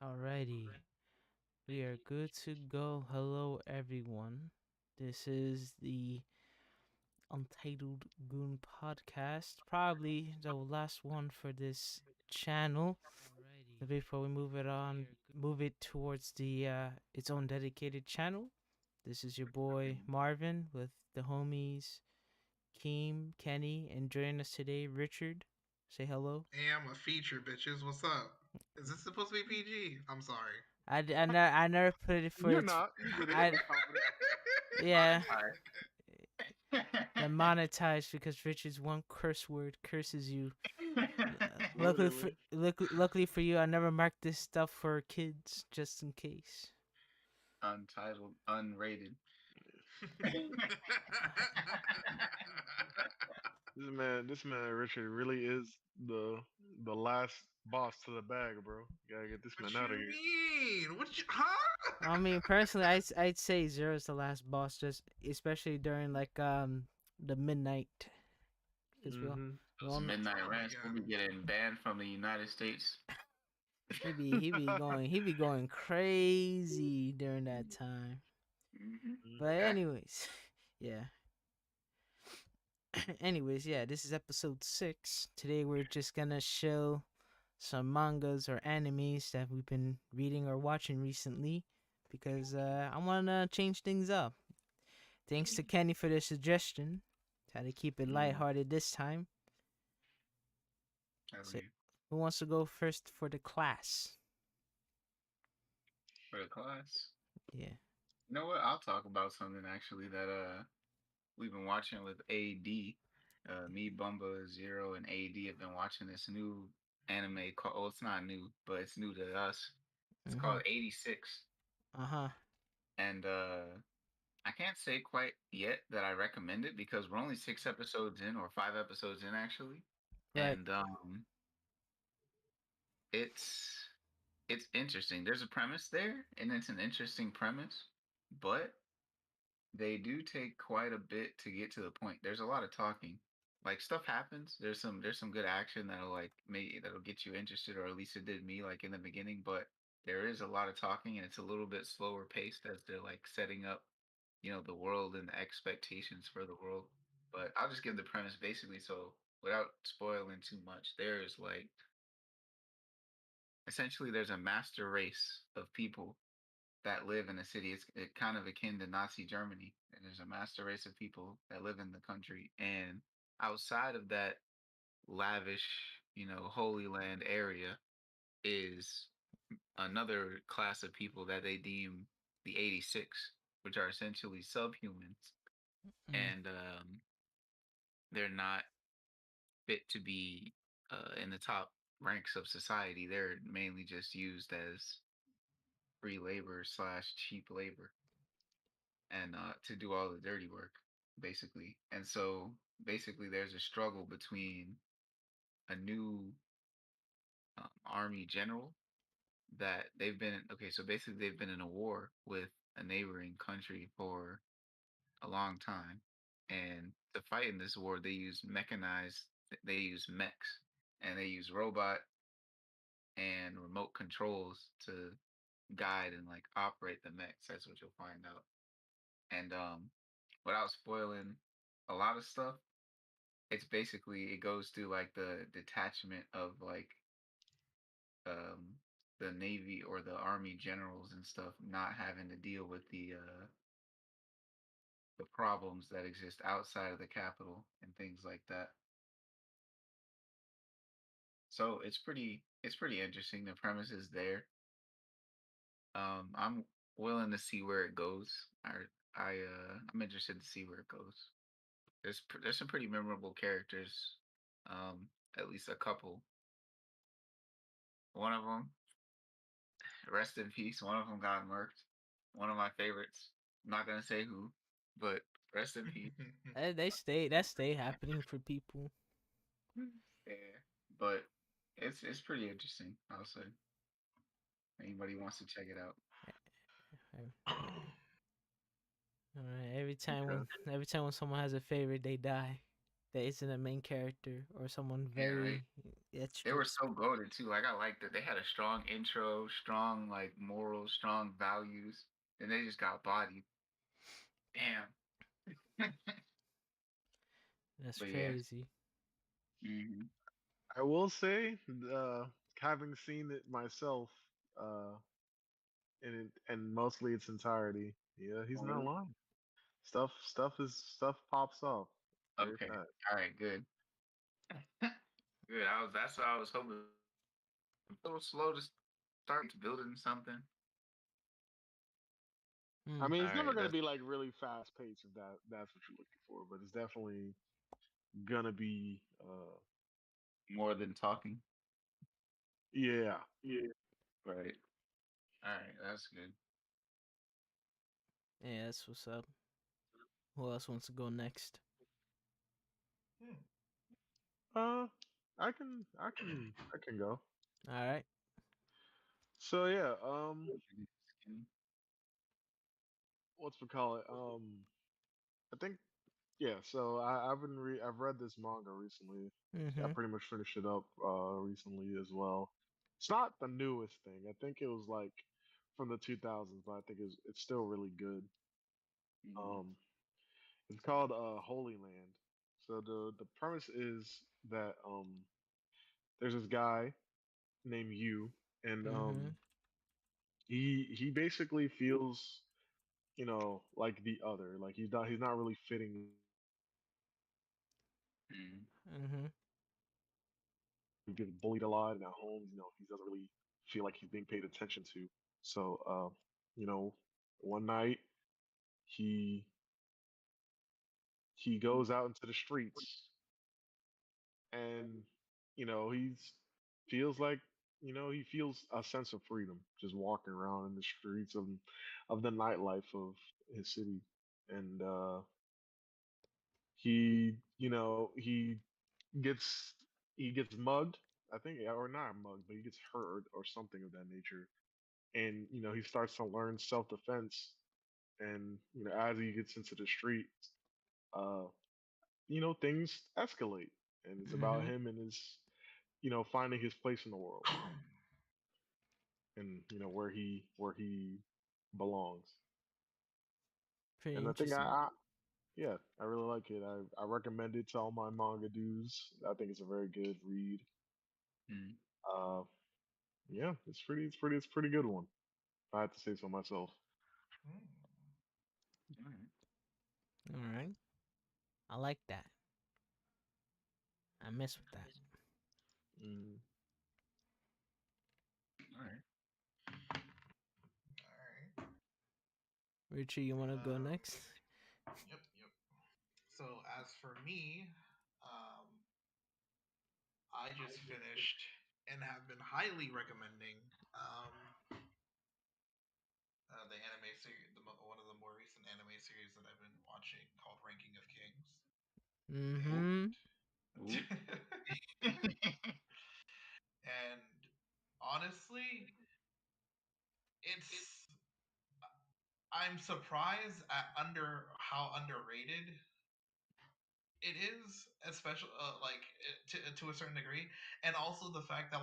Alrighty, we are good to go. Hello, everyone. This is the Untitled Goon podcast, probably the last one for this channel. But before we move it towards the its own dedicated channel. This is your boy Marvin with the homies Keem, Kenny, and joining us today, Richard. Say hello. Hey, I'm a feature, bitches. What's up? Is this supposed to be PG? I'm sorry. I never put it for You're its. not. You good it. I Be confident. yeah. Monetized. Demonetized because Richard's one curse word curses you. Literally. Luckily for you, I never marked this stuff for kids just in case. Untitled, unrated. This man Richard really is the last boss to the bag, bro. You gotta get this What man out you of here. mean? What you, huh? I mean, personally, I'd say Zero's the last boss, just especially during like the midnight, because Mm-hmm. we Those all know midnight Oh my rants will god. be getting banned from the United States. he be going crazy during that time. But anyways, yeah. Anyways, yeah, this is episode 6. Today we're just gonna show some mangas or animes that we've been reading or watching recently because I wanna change things up. Thanks to Kenny for the suggestion. Try to keep it lighthearted this time. So, who wants to go first for the class? For the class. Yeah. You know what? I'll talk about something actually that we've been watching with AD. Me, Bumba, Zero, and AD have been watching this new anime called. Oh, it's not new, but it's new to us. It's Mhm. called 86, Uh huh. and I can't say quite yet that I recommend it because we're only 6 episodes in or 5 episodes in actually, Right. and it's it's interesting. There's a premise there, and it's an interesting premise, but they do take quite a bit to get to the point. There's a lot of talking. Like stuff happens. There's some good action that'll get you interested, or at least it did me. Like in the beginning, but there is a lot of talking, and it's a little bit slower paced as they're like setting up, the world and the expectations for the world. But I'll just give the premise basically. So without spoiling too much, there's like essentially there's a master race of people that live in a city. It's kind of akin to Nazi Germany. And there's a master race of people that live in the country. And outside of that lavish, Holy Land area is another class of people that they deem the 86, which are essentially subhumans. Mm. And they're not fit to be in the top ranks of society. They're mainly just used as free labor slash cheap labor and to do all the dirty work, basically. And so basically, there's a struggle between a new army general that they've been okay. So basically, they've been in a war with a neighboring country for a long time, and to fight in this war, they use mechanized. They use mechs and they use robot and remote controls to guide and like operate the mechs. That's what you'll find out. And without spoiling a lot of stuff, it's basically it goes through like the detachment of like um the navy or the army generals and stuff not having to deal with the problems that exist outside of the capital and things like that. So it's pretty interesting. The premise is there. I'm willing to see where it goes. I'm interested to see where it goes. There's some pretty memorable characters. At least a couple. One of them, rest in peace. One of them got murked. One of my favorites. I'm not gonna say who, but rest in peace. That stay happening for people. Yeah, but it's pretty interesting. I'll say. Anybody wants to check it out. Alright, every time Okay. when someone has a favorite, they die. that isn't a main character or someone Yeah, right. very They were extras. so goaded too. Like I liked that they had a strong intro, strong like morals, strong values, and they just got bodied. Damn. That's But yeah. crazy. Hmm. I will say, having seen it myself, uh, in mostly its entirety, yeah, he's Oh, not really? lying. Stuff pops off very Okay. fast. All right. Good. Good. I was. That's what I was hoping. A little slow to start to building something. I Hmm. mean, All it's never right. gonna That's be like really fast paced if that's what you're looking for, but it's definitely gonna be, more than talking. yeah. Right. All right. That's good. Yeah, that's what's up. Who else wants to go next? Hmm. Uh, I can go. All right. So yeah, Skinny. what's we call it? I think yeah. So I've read this manga recently. I Mm-hmm. pretty much finished it up recently as well. It's not the newest thing. I think it was like from the 2000s, but I think it's still really good. Mm-hmm. Um, it's called Holy Land. So the premise is that there's this guy named Yu, and Mm-hmm. he basically feels, like the other. Like he's not really fitting in with Mm-hmm. Mm-hmm. he gets bullied a lot, and at home, he doesn't really feel like he's being paid attention to. So, you know, one night he he goes out into the streets, and he's feels like he feels a sense of freedom just walking around in the streets of the nightlife of his city, and he gets he gets mugged, I think, or not mugged, but he gets hurt or something of that nature, and he starts to learn self-defense, and as he gets into the street, uh things escalate, and it's about Mm-hmm. him and his finding his place in the world, and where he belongs. Pretty And I think interesting. yeah, I really like it. I recommend it to all my manga dudes. I think it's a very good read. Mm-hmm. uh yeah, it's pretty good one, if I had to say so myself. Hmm. All right. All right. I like that. I mess with that. Mm. All right. All right. Richie, you want to go Um. next? Yep. Yep. So as for me, um, I just finished and have been highly recommending the anime series, one of the more recent anime series that I've been watching called Ranking of Kings, Ooh. Mm-hmm. and Ooh. and honestly, it's I'm surprised at under how underrated it is, especially to a certain degree, and also the fact that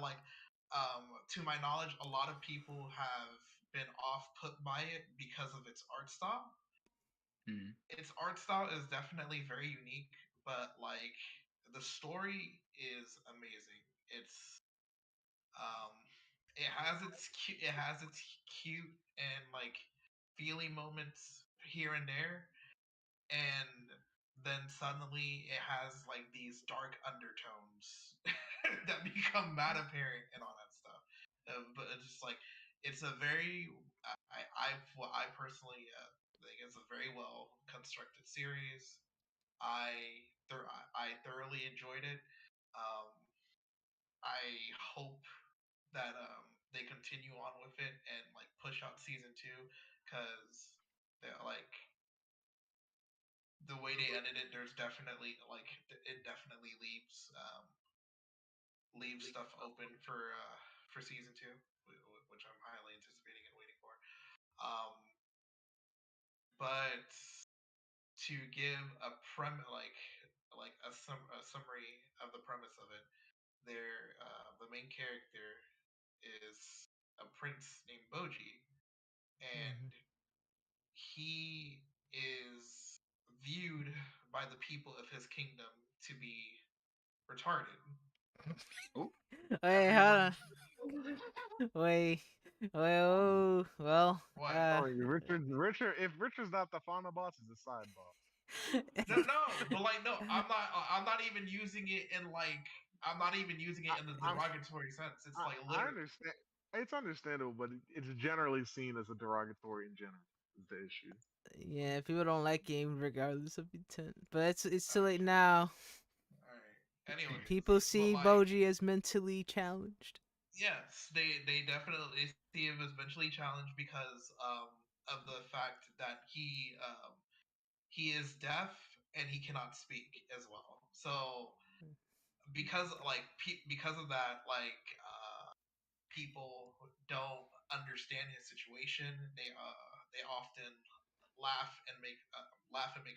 to my knowledge, a lot of people have been off put by it because of its art style. Mm-hmm. Its art style is definitely very unique, but the story is amazing. Um, it has its cute and feeling moments here and there, and then suddenly it has these dark undertones that become mad apparent and all that stuff. But it's just it's a very what I personally think it's a very well constructed series. I thoroughly enjoyed it. Um, I hope that they continue on with it and push out season 2, because they're the way they ended it, there's definitely it definitely leaves stuff open for season 2, which I'm highly anticipating and waiting for. Um, but to give a a summary of the premise of it. The main character is a prince named Boji, and Mhm. he is viewed by the people of his kingdom to be retarded. Oh. Wait, hold Everyone, on. Wait, well, well, what? Sorry, Richard. If Richard's not the final boss, he's the side boss. No, no, but like, no, I'm not. I'm not even using it in like. I'm not even using it in the I, derogatory sense. It's like I literally. understand. It's understandable, but it's generally seen as a derogatory in general. Is the issue? yeah, people don't like game regardless of intent. But it's too late Okay, now. all right. Anyways, People but see like, Boji as mentally challenged. yes, they definitely see him as mentally challenged because of the fact that he is deaf and he cannot speak as well. So because of that, people don't understand his situation. They often laugh and make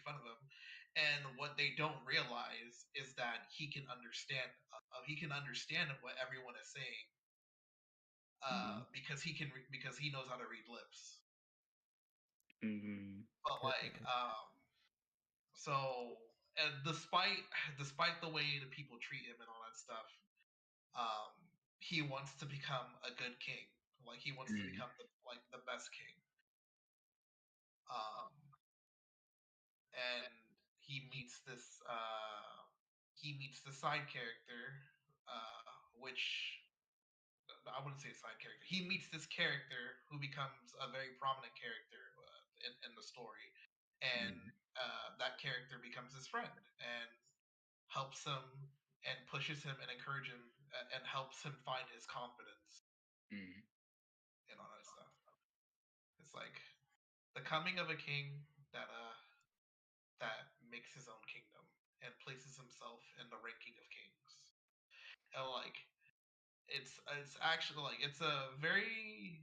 fun of him. And what they don't realize is that he can understand what everyone is saying Mm-hmm. because he knows how to read lips. Mm-hmm. But so and despite the way the people treat him and all that stuff, um, he wants to become a good king. Like he wants to Mm-hmm. become the best king. Um, and he meets this he meets the side character, which I wouldn't say a side character. He meets this character who becomes a very prominent character in the story, and that character becomes his friend and helps him and pushes him and encourages him and helps him find his confidence Mm-hmm. and all that stuff. It's like the coming of a king that makes his own kingdom and places himself in the ranking of kings. And it's actually it's a very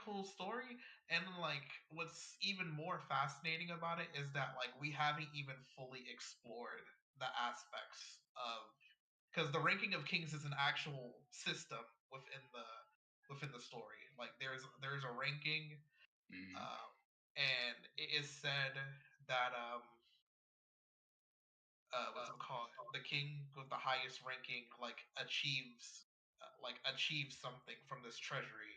cool story, and like what's even more fascinating about it is that like we haven't even fully explored the aspects of because the ranking of kings is an actual system within the story. Like there's a ranking, Mm-hmm. um, and it is said that what's it called? The king with the highest ranking achieves something from this treasury,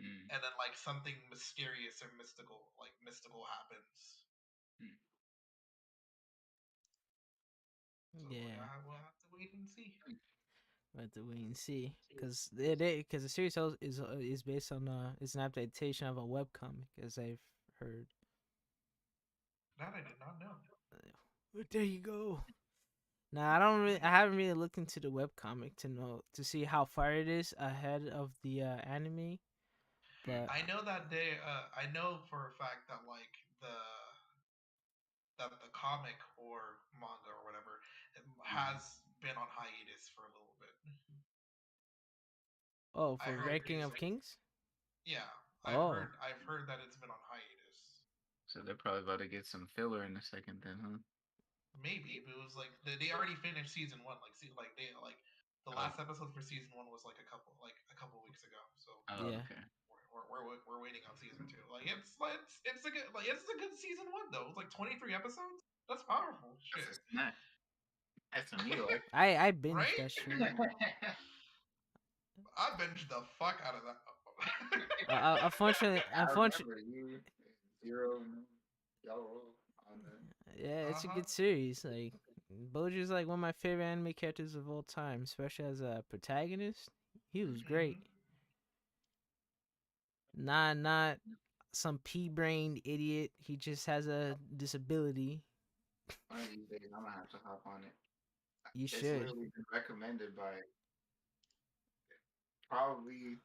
Mm-hmm. and then like something mysterious or mystical happens. So Yeah, we'll have to wait and see. we'll have to wait and see. Cause the series is based on it's an adaptation of a webcomic, as I've heard. That I did not know. There you go. Now I haven't really looked into the webcomic to see how far it is ahead of the anime, but I know that I know for a fact that the comic or manga or whatever Mm-hmm. has been on hiatus for a little bit. oh, I for heard ranking of kings. yeah, Oh, I've heard that it's been on hiatus. So they're probably about to get some filler in a second, then, huh? Maybe, but it was like they already finished season one. The Oh. last episode for season one was a couple weeks ago. So Oh, yeah. okay. we're waiting on season two. It's a good it's a good season one though. It's like 23 episodes. That's powerful. That's Shit. a snack. That's a meal. I binged Right? that shit. I binged the fuck out of that. Unfortunately, I remember you, Zero, and y'all on yeah, Uh it's a huh. good series. Like Boju's like one of my favorite anime characters of all time, especially as a protagonist. He was great. Hmm. Not some pea-brained idiot. He just has a disability. one of these days. I'm gonna have to hop on it. You It's should. literally been recommended by probably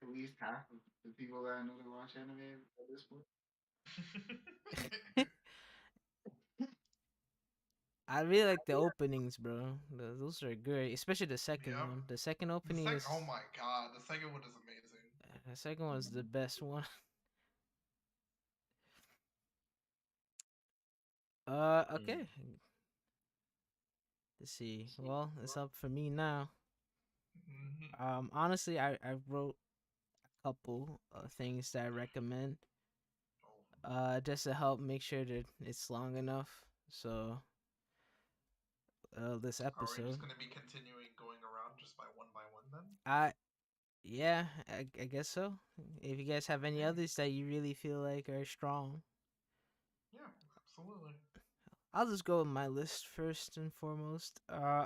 at least half of the people that I know that watch anime at this point. I really like the openings, bro. Those are great, especially the second Yep. one. The second opening Oh is my god, the second one is amazing. the second one is the best one. Mm. Okay. Let's see. Well, it's up for me now. Hmm. Honestly, I wrote a couple of things that I recommend. Oh. Just to help make sure that it's long enough. So, this Are we just episode, gonna be continuing going around just by one then? I yeah, I guess so. If you guys have any Okay. others that you really feel like are strong, Yeah, absolutely. I'll just go with my list first and foremost. Hmm.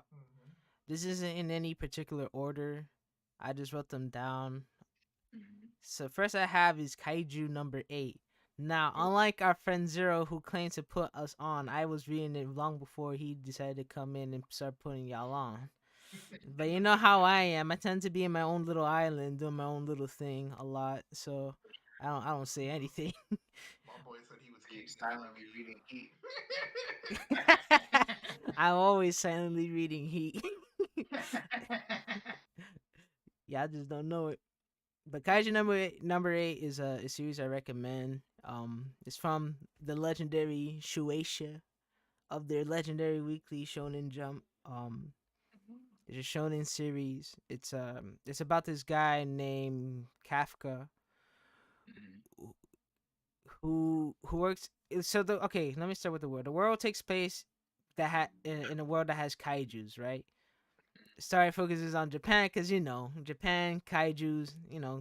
This isn't in any particular order. I just wrote them down. Mhm. So first I have is Kaiju number 8. Now, Oh. unlike our friend Zero who claims to put us on, I was reading it long before he decided to come in and start putting y'all on. But you know how I am. I tend to be in my own little island, doing my own little thing a lot. So I don't say anything. My boy said he was You're keeping it low silently key. reading Heat. I'm always silently reading Heat. Yeah, I just don't know it. But Kaiju number eight is a series I recommend. It's from the legendary Shueisha of their legendary weekly Shonen Jump. It's a shonen series. It's about this guy named Kafka Mhm. who works. So the okay, let me start with the world. The world takes place in a world that has kaiju's, right? Story focuses on Japan because Japan kaiju's,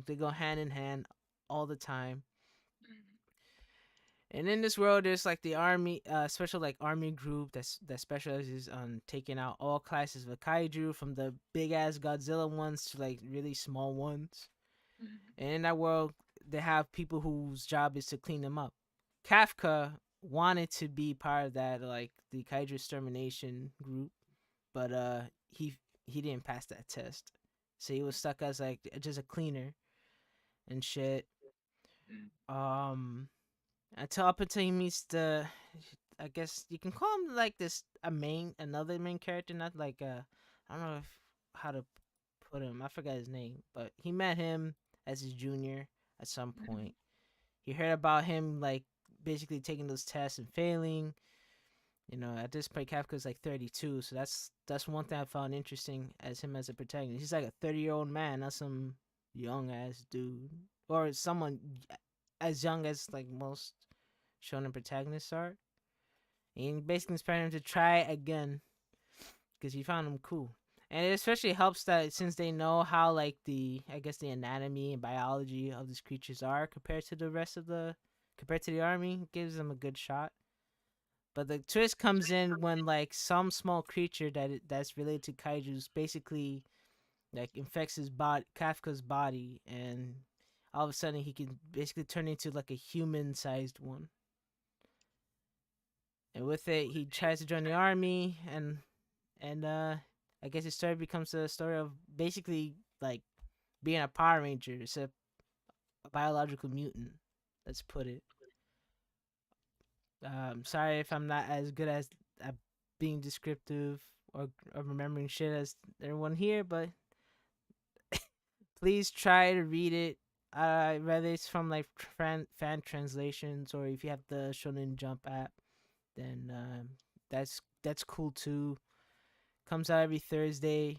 they go hand in hand all the time. Mhm. And in this world, there's like the army, special like army group that specializes on taking out all classes of kaiju, from the big ass Godzilla ones to like really small ones. Mhm. And in that world, they have people whose job is to clean them up. Kafka wanted to be part of that, like the kaiju extermination group, but he didn't pass that test, so he was stuck as like just a cleaner and shit. Mhm. Um, until up until he meets the, I guess you can call him like this another main character, not like I don't know how to put him. I forgot his name, but he met him as his junior at some Mhm. point. He heard about him like basically taking those tests and failing. At this point, Kafka's like 32, so that's one thing I found interesting as him as a protagonist. He's like a 30-year-old man, not some young ass dude or someone as young as like most shonen protagonists are. And he basically inspired him to try again because he found him cool. And it especially helps that since they know how like I guess the anatomy and biology of these creatures are compared to the army, it gives them a good shot. But the twist comes in when like some small creature that's related to kaiju's basically like infects his body, Kafka's body, and all of a sudden he can basically turn into like a human-sized one. And with it, he tries to join the army, and I guess his story becomes a story of basically like being a Power Ranger, except a biological mutant. Let's put it. Sorry if I'm not as good as at being descriptive or remembering shit as everyone here, but please try to read it. Whether it's from like fan translations or if you have the Shonen Jump app, then that's cool too. Comes out every Thursday.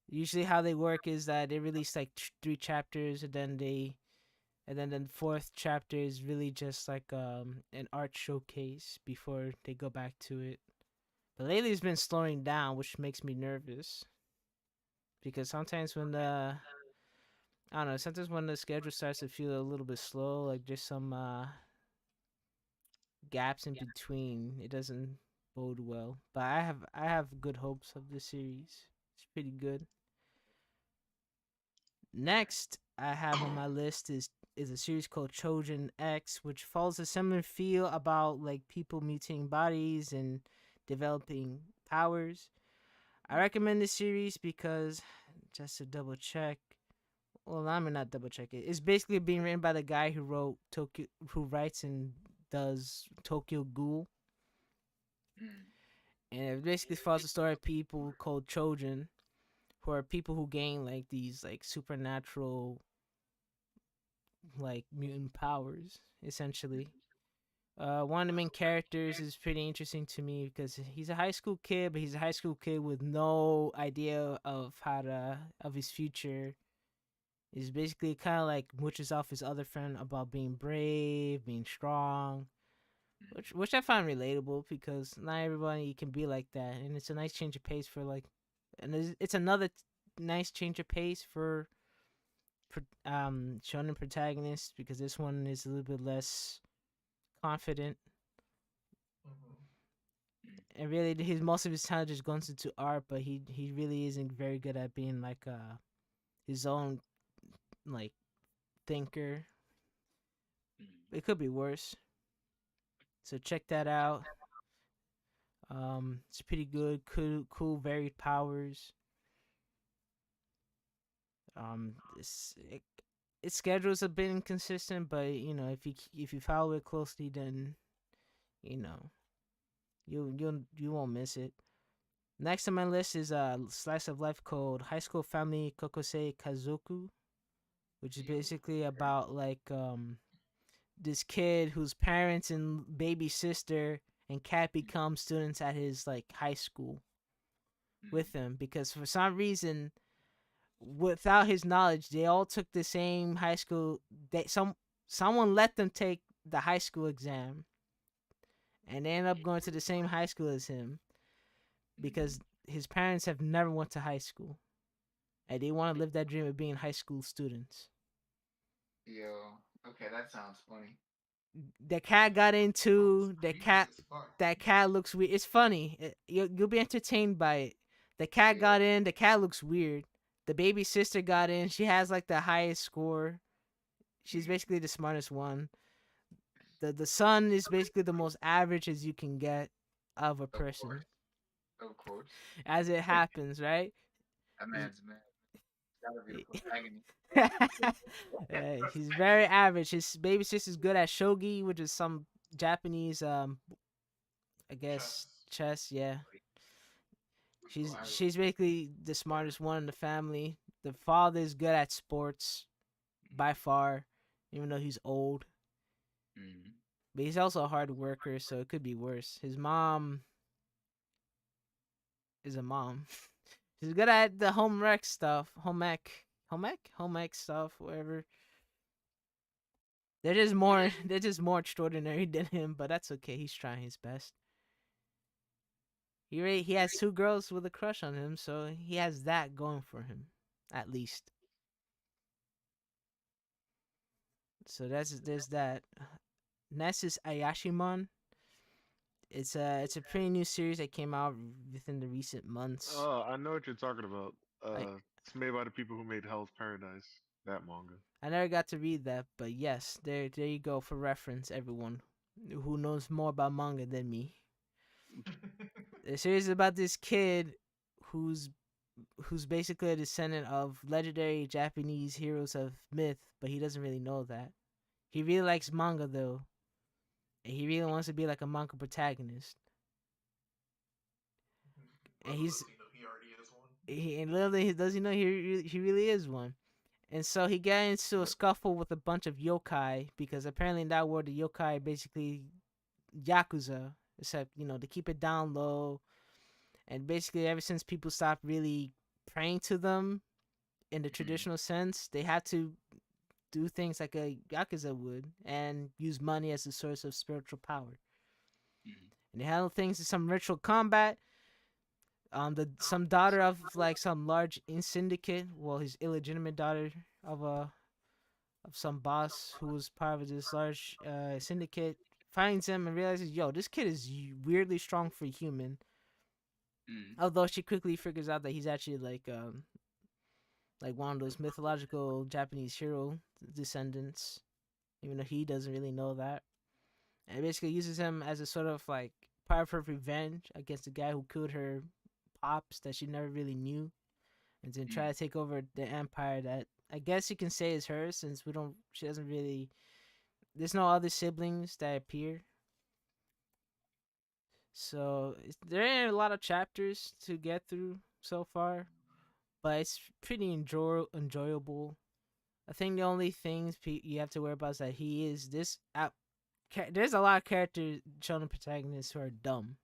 Usually, how they work is that they release like three chapters, and then the fourth chapter is really just like an art showcase before they go back to it. But lately it's been slowing down, which makes me nervous because sometimes when the I don't know, sometimes when the schedule starts to feel a little bit slow, like there's some gaps in between, it doesn't bode well. But I have good hopes of the series. It's pretty good. Next, I have on my list is a series called Trojan X, which follows a similar feel about like people mutating bodies and developing powers. I recommend this series because just to double check. Well, I'm not double check it. It's basically being written by the guy who writes and does Tokyo Ghoul, Mhm. and it basically follows the story of people called Trojan, who are people who gain like these like supernatural like mutant powers essentially. One of the main characters is pretty interesting to me because he's a high school kid, but he's a high school kid with no idea of how to of his future. He's basically kind of like mooches off his other friend about being brave, being strong, which I find relatable because not everybody can be like that, and it's a nice change of pace for like, and it's another nice change of pace for shonen protagonists because this one is a little bit less confident, Mm-hmm. and really his most of his time just goes into art, but he really isn't very good at being like his own like thinker. It could be worse. So check that out. It's pretty good. Cool, varied powers. Its schedule's a bit inconsistent, but if you follow it closely, then you know you won't miss it. Next on my list is a slice of life called High School Family Kokosei Kazoku, which is Ew. basically about like this kid whose parents and baby sister and cat become students at his like high school with him because for some reason without his knowledge they all took the same high school. Someone let them take the high school exam and they end up going to the same high school as him because his parents have never went to high school and they want to live that dream of being high school students. Yo, okay, that sounds funny. The cat got Sounds into the creepy cat. as fuck. That cat looks weird. It's funny. You'll be entertained by it. The cat Yeah. got in. The cat looks weird. The baby sister got in. She has like the highest score. She's basically the smartest one. The son is basically the most average as you can get of a Of person, course, of course. as it happens, right? That man's man. Gotta be the protagonist. He's very average. His baby sister's good at shogi, which is some Japanese I guess Chess. chess. Yeah, Oh, she's basically the smartest one in the family. The father is good at sports by far, even though he's old. mm, But he's also a hard worker, so it could be worse. His mom is a mom. She's good at the home rec stuff, home ec stuff, whatever. They're just more extraordinary than him, but that's okay. He's trying his best. He has two girls with a crush on him, so he has that going for him, at least. So there's that. Next is Ayashimon. It's a pretty new series that came out within the recent months. Oh, I know what you're talking about. I It's made by the people who made Hell's Paradise. That manga. I never got to read that, but yes, there you go for reference, everyone who knows more about manga than me. The series is about this kid who's who's basically a descendant of legendary Japanese heroes of myth, but he doesn't really know that. He really likes manga though, and he really wants to be like a manga protagonist. And Little does he know he already is one. and literally does he know he really is one. And so he got into a scuffle with a bunch of yokai because apparently in that world the yokai are basically yakuza, except to keep it down low. And basically ever since people stopped really praying to them in the traditional sense, they had to do things like a yakuza would and use money as a source of spiritual power. And they handle things in some ritual combat. Some daughter of like some large syndicate, well, his illegitimate daughter of some boss who was part of this large syndicate, finds him and realizes, yo, this kid is weirdly strong for a human. Although she quickly figures out that he's actually like one of those mythological Japanese hero descendants, even though he doesn't really know that. And basically uses him as a sort of like part of her revenge against the guy who killed her pops that she never really knew, and then try to take over the empire that I guess you can say is hers since she doesn't really. There's no other siblings that appear. So there are a lot of chapters to get through so far, but it's pretty enjoyable. I think the only things you have to worry about is that he is this there's a lot of characters shonen protagonists who are dumb.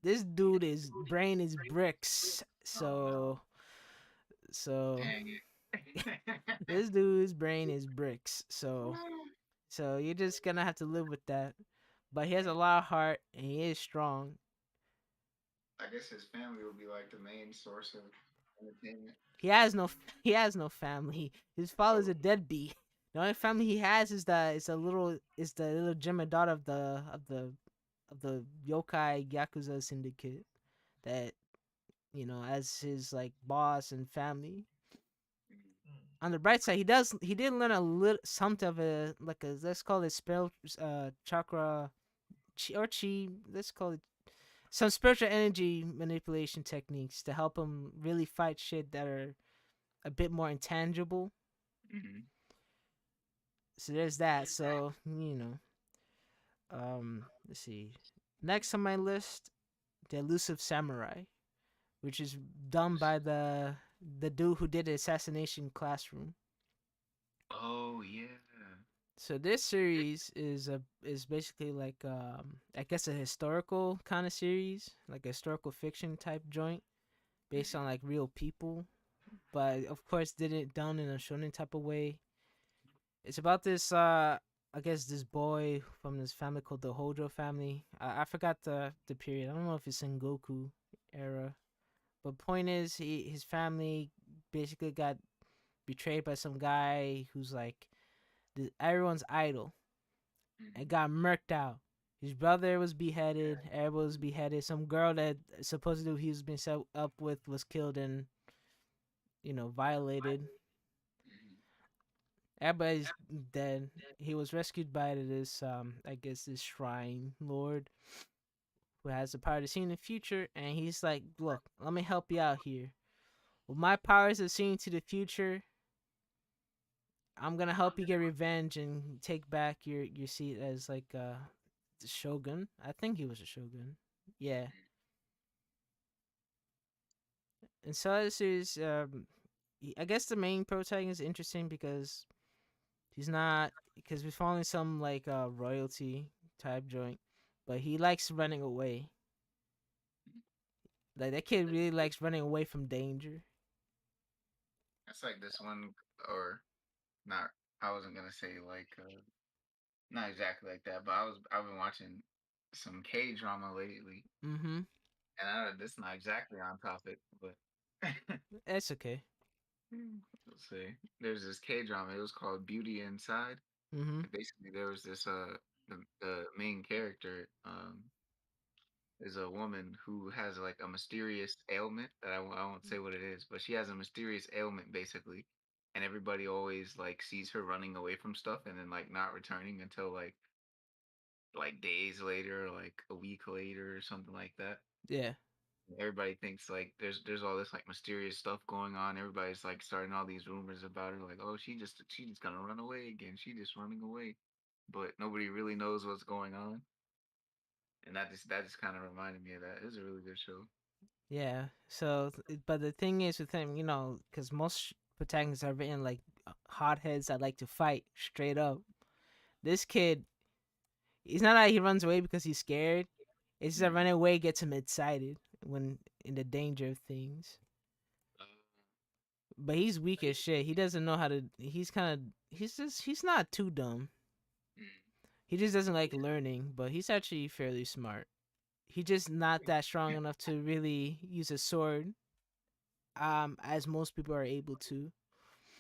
This dude is brain is bricks. Oh no. So Dang it. this dude's brain is bricks. So you're just gonna have to live with that. But he has a lot of heart and he is strong. I guess his family will be like the main source of entertainment. He has no he has no family. His father's Oh. a deadbeat. The only family he has is the little Gemma daughter of the yokai yakuza syndicate that as his like boss and family. Mm. On the bright side, he did learn a little something of a like a let's call it spell chakra chi, let's call it some spiritual energy manipulation techniques to help him really fight shit that are a bit more intangible. Mm-hmm. So there's that. So let's see. Next on my list, the elusive samurai, which is done by the dude who did the assassination classroom. Oh yeah. So this series is basically like I guess a historical kind of series, like a historical fiction type joint based on Mm-hmm. like real people, but of course did it done in a shonen type of way. It's about this I guess this boy from this family called the Hojo family. I forgot the period. I don't know if it's in Goku era, but point is his family basically got betrayed by some guy who's like everyone's idol and Mm-hmm. got murked out. His brother was beheaded. Everyone was beheaded. Some girl that supposedly he was being set up with was killed and violated. Mm-hmm. Everybody's dead. He was rescued by this I guess this shrine lord who has the power to see in the future, and he's like, "Look, let me help you out here. With my powers of seeing to the future, I'm gonna help you get revenge and take back your seat as like the shogun. I think he was a shogun. Yeah." And so this is I guess the main protagonist is interesting because he's not because we're following some like royalty type joint, but he likes running away. Like that kid really likes running away from danger. That's like this one, or not. I wasn't gonna say like not exactly like that, but I've been watching some K drama lately, Mm-hmm. and I know this is not exactly on topic, but That's okay. let's see. There's this K drama. It was called Beauty Inside. Mm-hmm. And basically, there was this the main character is a woman who has like a mysterious ailment that I won't say what it is, but she has a mysterious ailment basically, and everybody always like sees her running away from stuff and then like not returning until like days later, or like a week later, or something like that. Yeah. Everybody thinks like there's all this like mysterious stuff going on. Everybody's like starting all these rumors about her, like, oh, she just gonna run away again. She just running away, but nobody really knows what's going on. And that just kind of reminded me of that. It was a really good show. Yeah. So, but the thing is with him, because most protagonists are written like hotheads that like to fight straight up. This kid, he's not like he runs away because he's scared. It's just that Mm. running away gets him excited when in the danger of things. Uh, But he's weak as shit. He doesn't know how to. He's not too dumb. mm. He just doesn't like learning, but he's actually fairly smart. He's just not that strong enough to really use a sword, as most people are able to.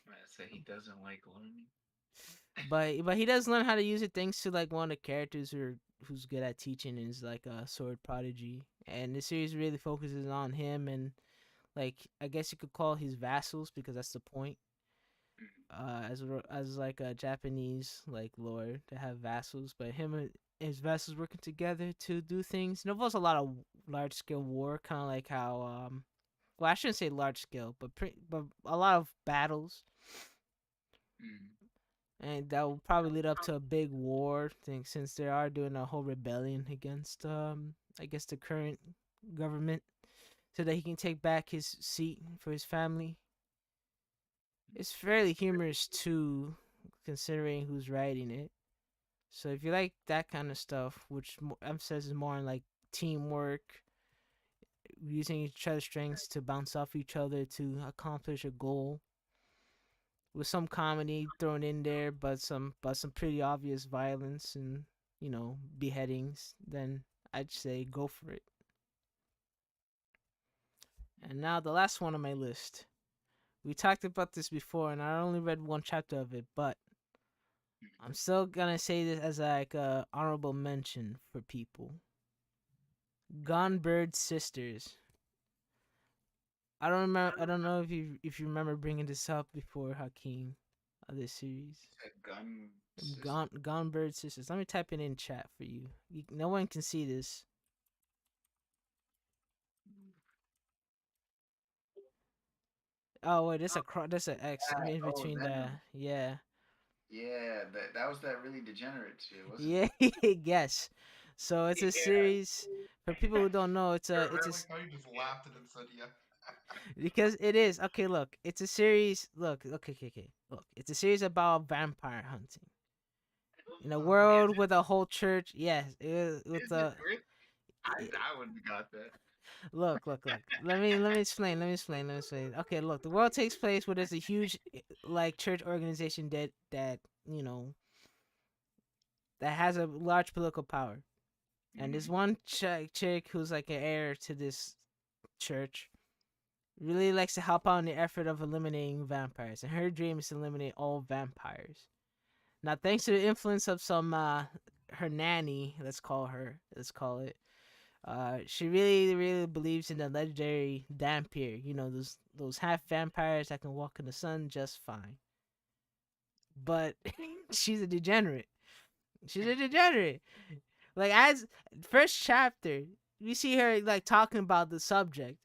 I say he doesn't like learning. But he does learn how to use it thanks to like one of the characters who's good at teaching and is like a sword prodigy. And the series really focuses on him and like I guess you could call his vassals because that's the point. As like a Japanese like lord to have vassals, but him and his vassals working together to do things. It involves a lot of large scale war, kind of like how well I shouldn't say large scale, but a lot of battles, Mm. and that will probably lead up to a big war thing since they are doing a whole rebellion against I guess the current government so that he can take back his seat for his family. It's fairly humorous too, considering who's writing it. So if you like that kind of stuff, which emphasizes more on like teamwork, using each other's strengths to bounce off each other to accomplish a goal, with some comedy thrown in there, but some pretty obvious violence and beheadings, then I'd say go for it. And now the last one on my list. We talked about this before, and I only read one chapter of it, but I'm still gonna say this as like a honorable mention for people. Gone Bird Sisters. I don't remember. I don't know if you remember bringing this up before, Hakeem, of this series. Said gun Gone Bird Sisters. Let me type it in chat for you. No one can see this. Oh wait, there's a X that. in Oh, between the them. yeah. Yeah, that was that really degenerate shit, wasn't Yeah, yes. So it's it? a Yeah. series for people who don't know. I like how you just laughed at it and said, "Yeah." Because it is okay. Look, it's a series. Look, okay, okay, okay. Look, it's a series about vampire hunting in a Uh-huh. Is world it? with a whole church. Yes, with Is it the really? I wouldn't have got that. look. Let me explain. Let me explain. Okay, look, the world takes place where there's a huge like church organization that you know that has a large political power, and there's Mm-hmm. one chick who's like an heir to this church really likes to help out in the effort of eliminating vampires, and her dream is to eliminate all vampires. Now, thanks to the influence of some her nanny, let's call it, she really believes in the legendary Dampier. You know those half vampires that can walk in the sun just fine. But she's a degenerate. She's a degenerate. Like as first chapter, we see her like talking about the subject.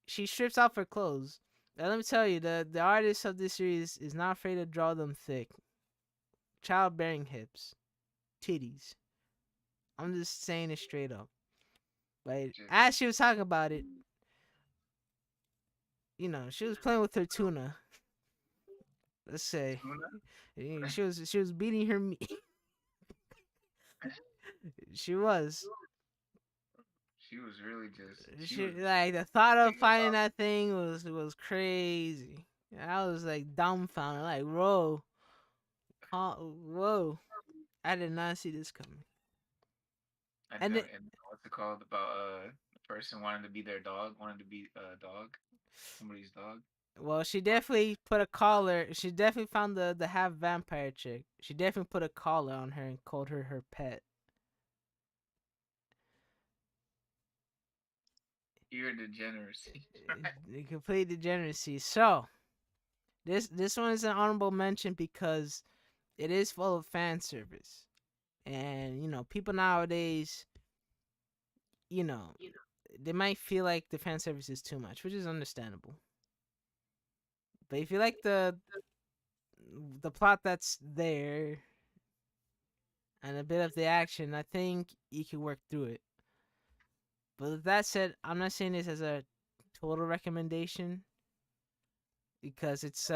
She strips off her clothes. Now let me tell you, the artist of this series is not afraid to draw them thick, childbearing hips, titties. I'm just saying it straight up. But Just as she was talking about it, she was playing with her tuna. Let's say tuna. she was beating her meat. She was. She was really just she She was like the thought of thinking finding about that thing was crazy. I was like dumbfounded, like whoa, whoa. I did not see this coming. And it, and what's it called about the person wanting to be their dog, wanting to be a dog, somebody's dog. well, she definitely put a collar. She definitely found the half vampire chick. She definitely put a collar on her and called her pet. Pure degeneracy. Complete degeneracy. So this one is an honorable mention because it is full of fan service, and people nowadays, you know, they might feel like the fan service is too much, which is understandable. But if you like the plot that's there and a bit of the action, I think you can work through it. But with that said, I'm not saying this as a total recommendation because it's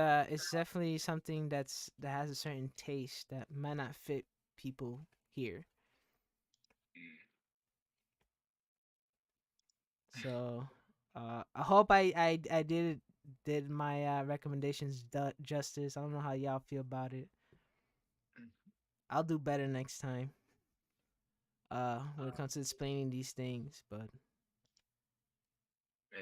definitely something that has a certain taste that might not fit people here. So I hope I did my recommendations justice. I don't know how y'all feel about it. I'll do better next time. When it comes to explaining these things, but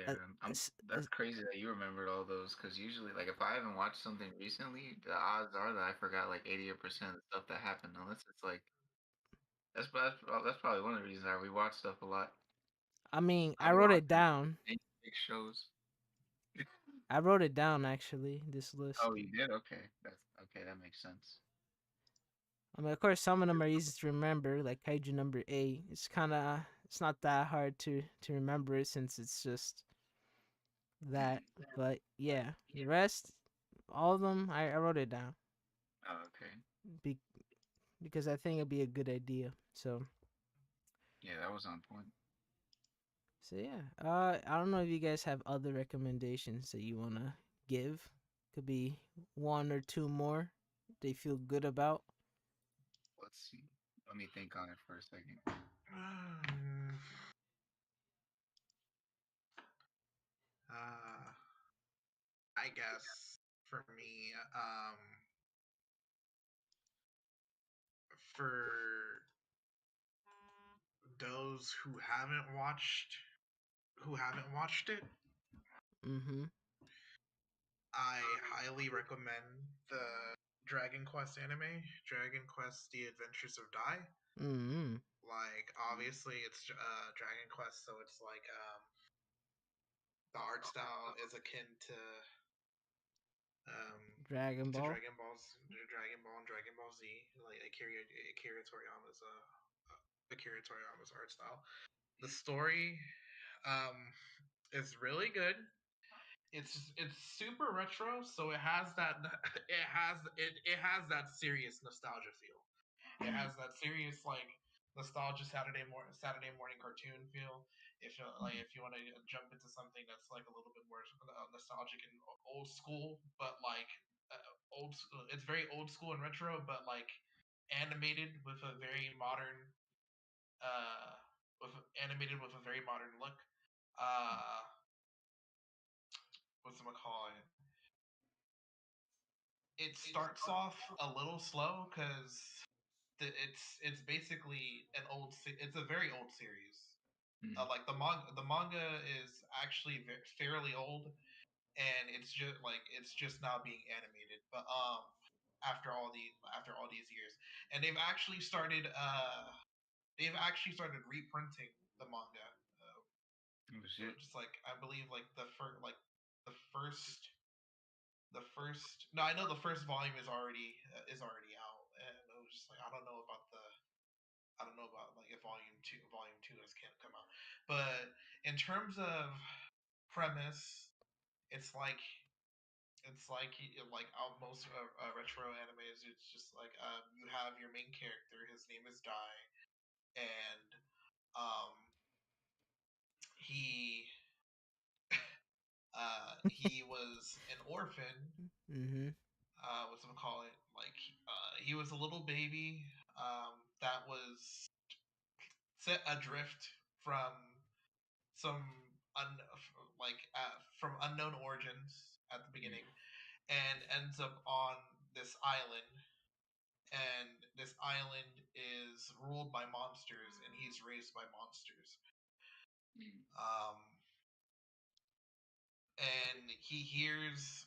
uh, Yeah, uh, that's crazy that you remembered all those. Because usually, like, if I haven't watched something recently, the odds are that I forgot like 80% of the stuff that happened. Unless it's like that's probably one of the reasons I rewatch stuff a lot. I mean, I'll I be wrote it watching down. big shows. I wrote it down actually. This list. Oh, you did? Okay, that's okay. That makes sense. I mean, of course, some of them are easy to remember, like Kaiju number 8. It's not that hard to remember it since it's just that. But yeah, the rest, all of them, I wrote it down Oh, okay. be, because I think it'd be a good idea. Yeah, that was on point. So yeah, I don't know if you guys have other recommendations that you wanna give. Could be one or two more they feel good about. Let's see. Let me think on it for a second. Um, uh, I guess for me, for those who haven't watched it, Mm-hmm. I highly recommend the Dragon Quest anime, Dragon Quest: The Adventures of Dai. Mm-hmm. Like obviously it's Dragon Quest, so it's like the art style is akin to um Dragon Ball. Dragon Ball and Dragon Ball Z, like Akira Toriyama's art style. The story um is really good. It's super retro, so it has that it has that serious nostalgia feel. It has that serious like nostalgia Saturday morning cartoon feel. If you want to jump into something that's like a little bit more nostalgic and old school, but like it's very old school and retro, but like animated with a very modern uh with a very modern look. Uh, what's it call it? It starts off a little slow because it's basically it's a very old series. Mm. The manga is actually fairly old, and it's just now being animated. But after all these years, and they've actually started reprinting the manga. Oh So shit. just like I believe like the first the first no I know the first volume is already out, and it was just like I don't know about like if volume two has can't come out, but in terms of premise, it's like like most retro animes. It's just like you have your main character. His name is Dai, and um, he he was an orphan. Mm-hmm. What's it call it? Like he was a little baby that was set adrift from some un- like from unknown origins at the beginning, and ends up on this island. And this island is ruled by monsters, and he's raised by monsters. Mm. Um, and he hears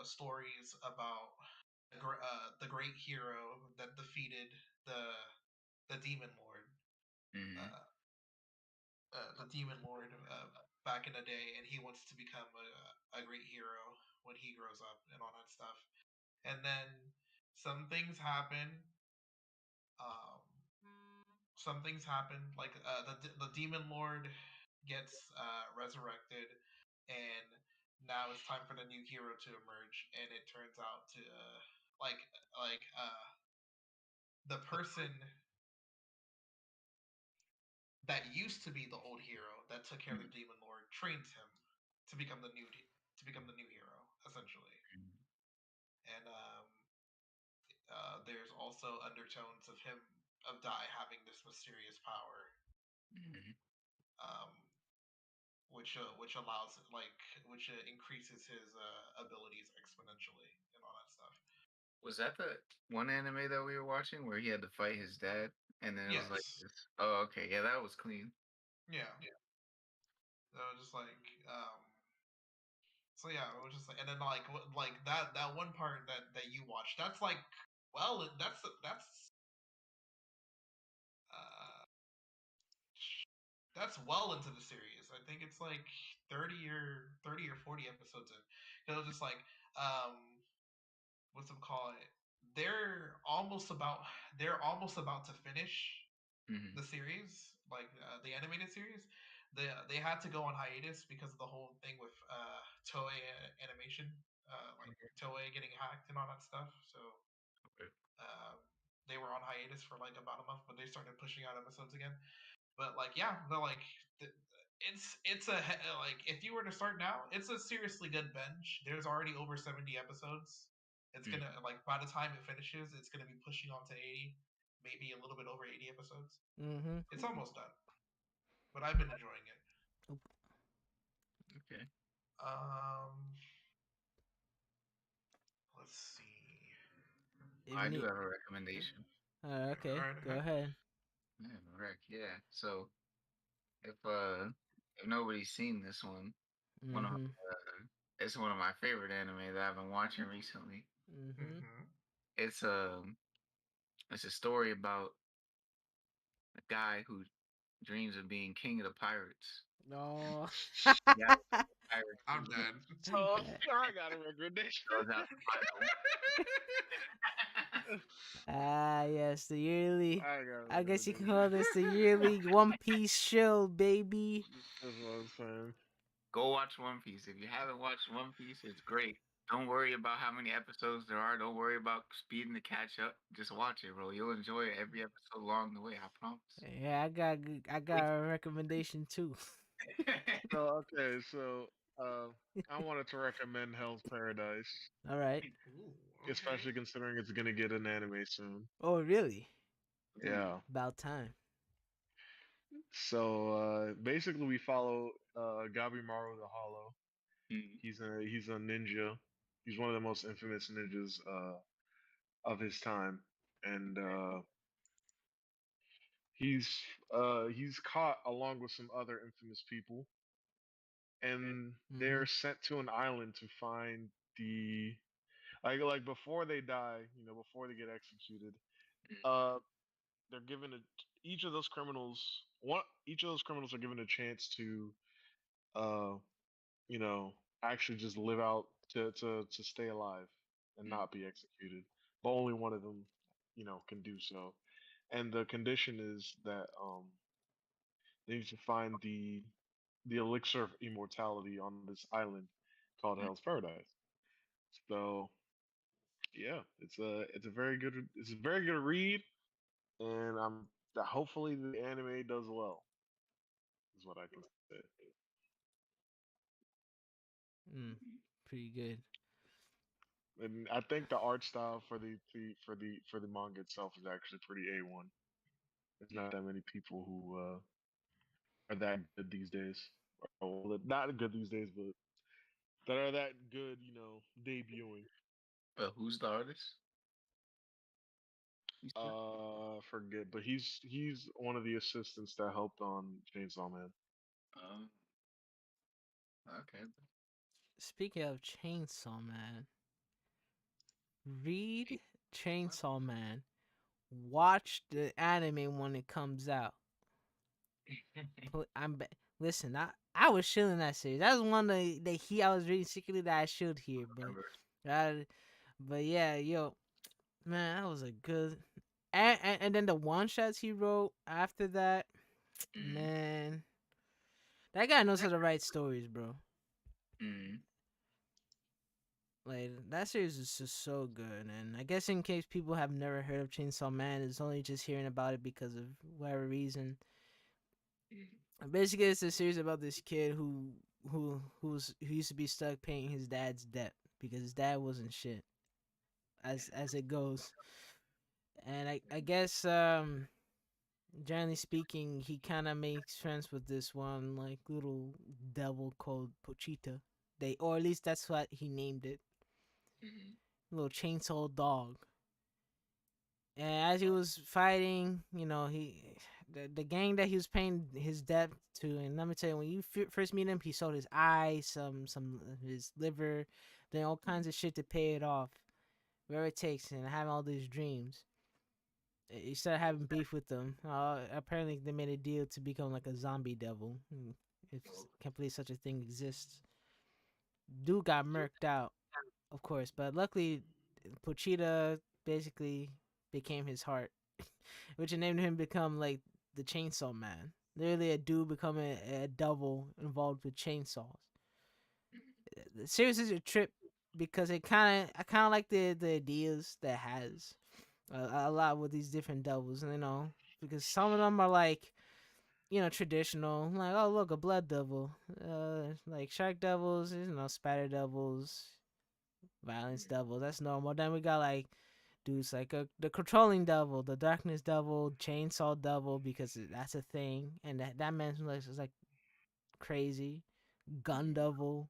stories about the great hero that defeated the the demon lord, Mm. uh, the demon lord back in the day, and he wants to become a great hero when he grows up and all that stuff. And then some things happen. Um, some things happen. Like the demon lord gets resurrected, and now it's time for the new hero to emerge. And it turns out to like like the person that used to be the old hero that took care of Mm. the demon lord trains him to become to become the new hero essentially. Mm. And there's also undertones of him of Dai having this mysterious power, Mm. um, which allows which increases his abilities exponentially and all that stuff. Was that the one anime that we were watching where he had to fight his dad, and then it was like Yes. this? Oh, okay, yeah, that was clean. Yeah. So just so yeah, it was just like, and then like that one part that you watched, that's like uh that's well into the series. I think it's like 30 or 40 episodes in. It was just like um what's it call it? They're almost about to finish Mm-hmm. the series, like the animated series. They had to go on hiatus because of the whole thing with Toei animation, like Toei getting hacked and all that stuff. So Okay. uh, they were on hiatus for like about a month, but they started pushing out episodes again. But like, yeah, they're like, it's like if you were to start now, it's a seriously good bench. There's already over 70 episodes. It's Mm. gonna like by the time it finishes, it's gonna be pushing on to 80, maybe a little bit over 80 episodes. Mm-hmm. It's almost done, but I've been enjoying it. Okay. Um, let's see. If I you do need. have a recommendation. All Okay, right, go ahead. ahead. Yeah, Rec. Yeah. So if if nobody's seen this one of Mm-hmm. it's one of my favorite anime that I've been watching recently. Mm-hmm. Mm-hmm. It's it's a story about a guy who dreams of being king of the pirates. No. Yeah, pirates. I'm dead. So I got a recommendation. Goes out to fight them. Ah, yes, the yearly. I got a I guess you can recommendation. call this the yearly One Piece shill, baby. That's what I'm saying. Go watch One Piece. If you haven't watched One Piece, it's great. Don't worry about how many episodes there are. Don't worry about speeding to catch up. Just watch it, bro. You'll enjoy it every episode along the way. I promise. Yeah, I got a recommendation too. So okay, so uh, I wanted to recommend Hell's Paradise, All right. Ooh, okay. especially considering it's gonna get an anime soon. Oh, really? Ooh. Yeah. About time. So basically, we follow Gabimaru the Hollow. Mm, He's a ninja. He's one of the most infamous ninjas of his time, and he's caught along with some other infamous people, and Mm-hmm. they're sent to an island to find the like before they die, before they get executed. Uh, they're given a each of those criminals one each of those criminals are given a chance to uh you know actually just live out to stay alive and mm, not be executed, but only one of them can do so, and the condition is that they need to find the elixir of immortality on this island called mm. Hell's Paradise. So yeah, it's a very good read, and hopefully the anime does well. Is what I can say. Mm. Pretty good. And I think the art style for the manga itself is actually pretty A1. There's not that many people who are that good these days. Or, well, not good these days, but that are that good, debuting. But who's the artist? You said? Forget, but he's one of the assistants that helped on Chainsaw Man. Um, okay. Speaking of Chainsaw Man, read Chainsaw Man. Watch the anime when it comes out. I'm listen. I was shilling that series. That was one that he I was reading secretly that I should hear, Remember. uh, but yeah, yo, man, that was a good. And then the one shots he wrote after that, Mm, man, that guy knows how to write stories, bro. mm, Like that series is just so good, and I guess in case people have never heard of Chainsaw Man, it's only just hearing about it because of whatever reason. mm, Basically, it's a series about this kid who used to be stuck paying his dad's debt because his dad wasn't shit, as it goes. And I guess generally speaking, he kind of makes friends with this one like little devil called Pochita. They or at least that's what he named it, mm, little chainsaw dog. And as he was fighting, the gang that he was paying his debt to, and let me tell you, when you first meet him, he sold his eyes, some his liver, then all kinds of shit to pay it off, whatever it takes, and having all these dreams. He started having beef with them. Apparently, they made a deal to become like a zombie devil, if can't believe such a thing exists. Dude got murked out, of course, but luckily, Pochita basically became his heart, which enabled him to become like the Chainsaw Man. Literally, a dude becoming a devil involved with chainsaws. The series is a trip because I kind of like the ideas that has a lot with these different devils, because some of them are like traditional, like oh look a blood devil, like shark devils, spider devils, Violence devil, that's normal. Then we got like dudes like the controlling devil, the darkness devil, chainsaw devil because that's a thing, and that man's list is like crazy. Gun devil,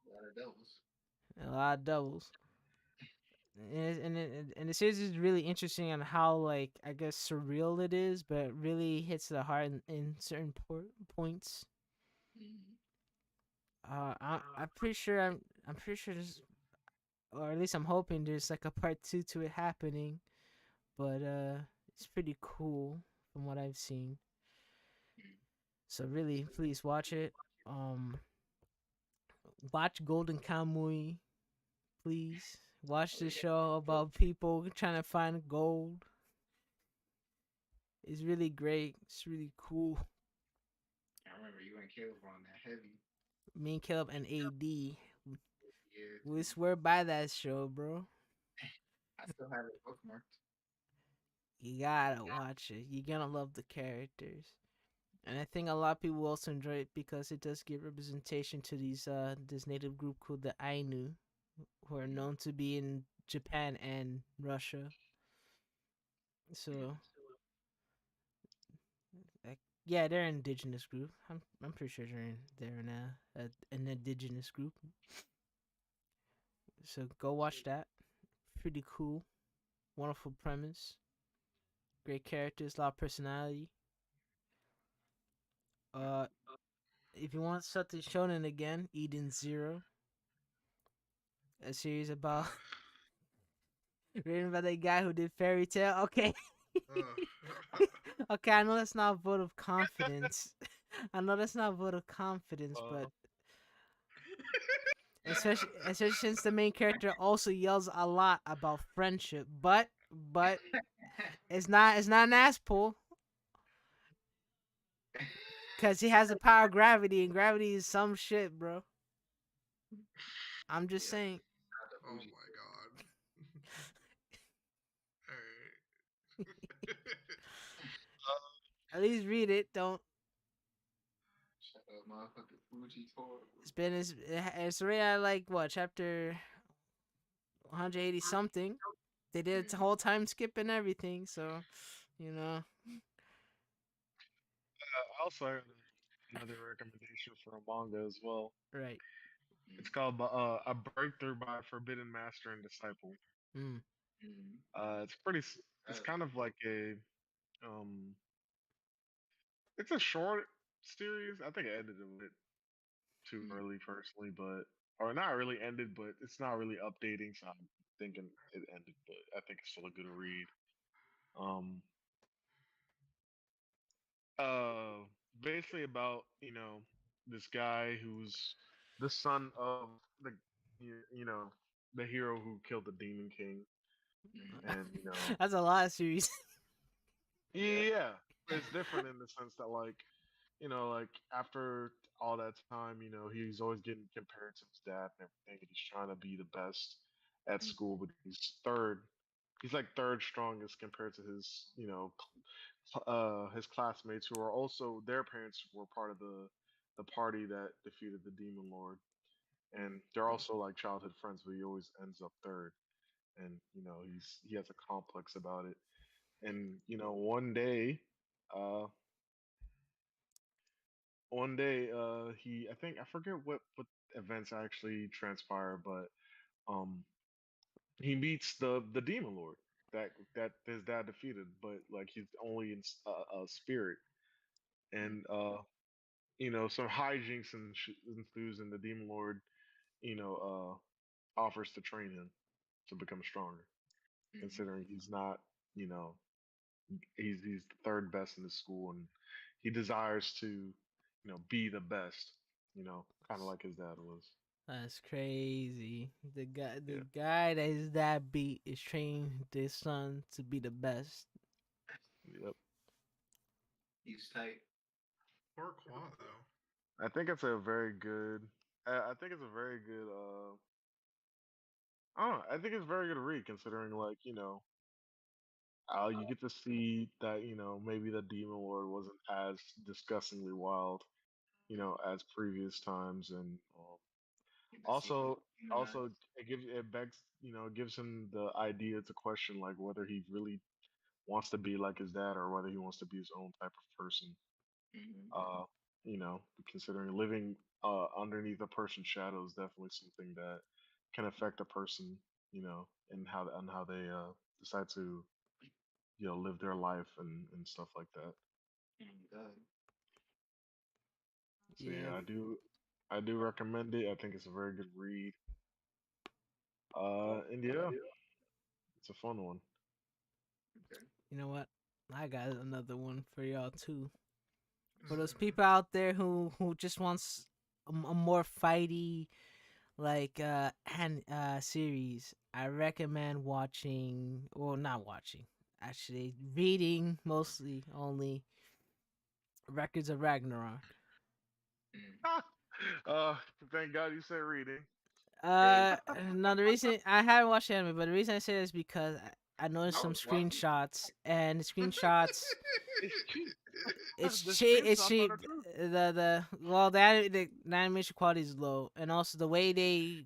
A lot of devils. a lot of devils. And the series is really interesting on how like I guess surreal it is, but it really hits the heart in certain points. Mm-hmm. I'm pretty sure I'm pretty sure there's, or at least I'm hoping there's like a part two to it happening. But it's pretty cool from what I've seen. So really, please watch it. Um, watch Golden Kamuy, please. Watch the show about people trying to find gold. It's really great. It's really cool. I remember you and Caleb were on that heavy. Me and Caleb and AD, Yeah, we swear by that show, bro. I still have it bookmarked. You gotta watch it. You're gonna love the characters. And I think a lot of people also enjoy it because it does give representation to these this native group called the Ainu, who are known to be in Japan and Russia. So like yeah, they're an indigenous group. I'm pretty sure they're in an indigenous group. So go watch that. Pretty cool. Wonderful premise. Great characters, a lot of personality. Uh, if you want something shonen again, Eden Zero, a series about written by the guy who did Fairy Tale. Okay, Ugh. okay, I know that's not a vote of confidence. I know that's not a vote of confidence, but especially since the main character also yells a lot about friendship. But it's not an ass pull because he has the power of gravity, and gravity is some shit, bro. I'm just Yeah, saying. not the Oh Fuji my tour. god. Alright. At least read it. Don't. Shut up, motherfucking Fuji tour. It's already at like what chapter 180 something. They did it the whole time skip and everything, so you know, Also, I have another recommendation for a manga as well. right. It's called A Breakthrough by Forbidden Master and Disciple. Mm. Mm-hmm. It's pretty. It's Uh, kind of like a um. It's a short series. I think it ended a bit too mm, early, personally, but or not really ended, but it's not really updating. So I'm thinking it ended, but I think it's still a good read. Um, uh, basically about this guy who's the son of the you know the hero who killed the Demon King, mm, and That's a lot of series. yeah, it's different in the sense that like after all that time, he's always getting compared to his dad and everything, and he's trying to be the best at school, but he's third. He's like third strongest compared to his classmates who are also their parents were part of the party that defeated the Demon Lord, and they're also like childhood friends, but he always ends up third, and he has a complex about it, and uh, he I think I forget what events actually transpire, but um he meets the demon lord that his dad defeated, but like he's only in a spirit, and some hijinks and ensues, and the demon lord offers to train him to become stronger, mm. considering he's not you know he's the third best in the school, and he desires to be the best, kind of like his dad was. That's crazy. The Yeah. guy that his dad beat is training his son to be the best. Yep. He's tight. Poor Qua though. I think it's a very good. I think it's a very good. I don't know. I think it's very good to read, considering like you get to see that maybe the demon lord wasn't as disgustingly wild as previous times, and You can see also Also, it begs, it gives him the idea to question like whether he really wants to be like his dad or whether he wants to be his own type of person. Mhm. Uh, Considering living underneath a person's shadow is definitely something that can affect a person, and how they decide to live their life and stuff like that. God. So yeah, Yeah, I do recommend it. I think it's a very good read. And yeah, it's a fun one. Okay. you know what? I got another one for y'all too. For those Mm. people out there who just wants a more fighty series, I recommend watching, or not watching, actually reading mostly only Records of Ragnarok. Mm. uh, thank God you said reading. Uh, no, the reason I haven't watched the anime, but the reason I say that is because I noticed I some was watching. screenshots, and the screenshots It's cheap. it's The cheap. It's screenshots are cheap. the truth. The well, the animation quality is low, and also the way they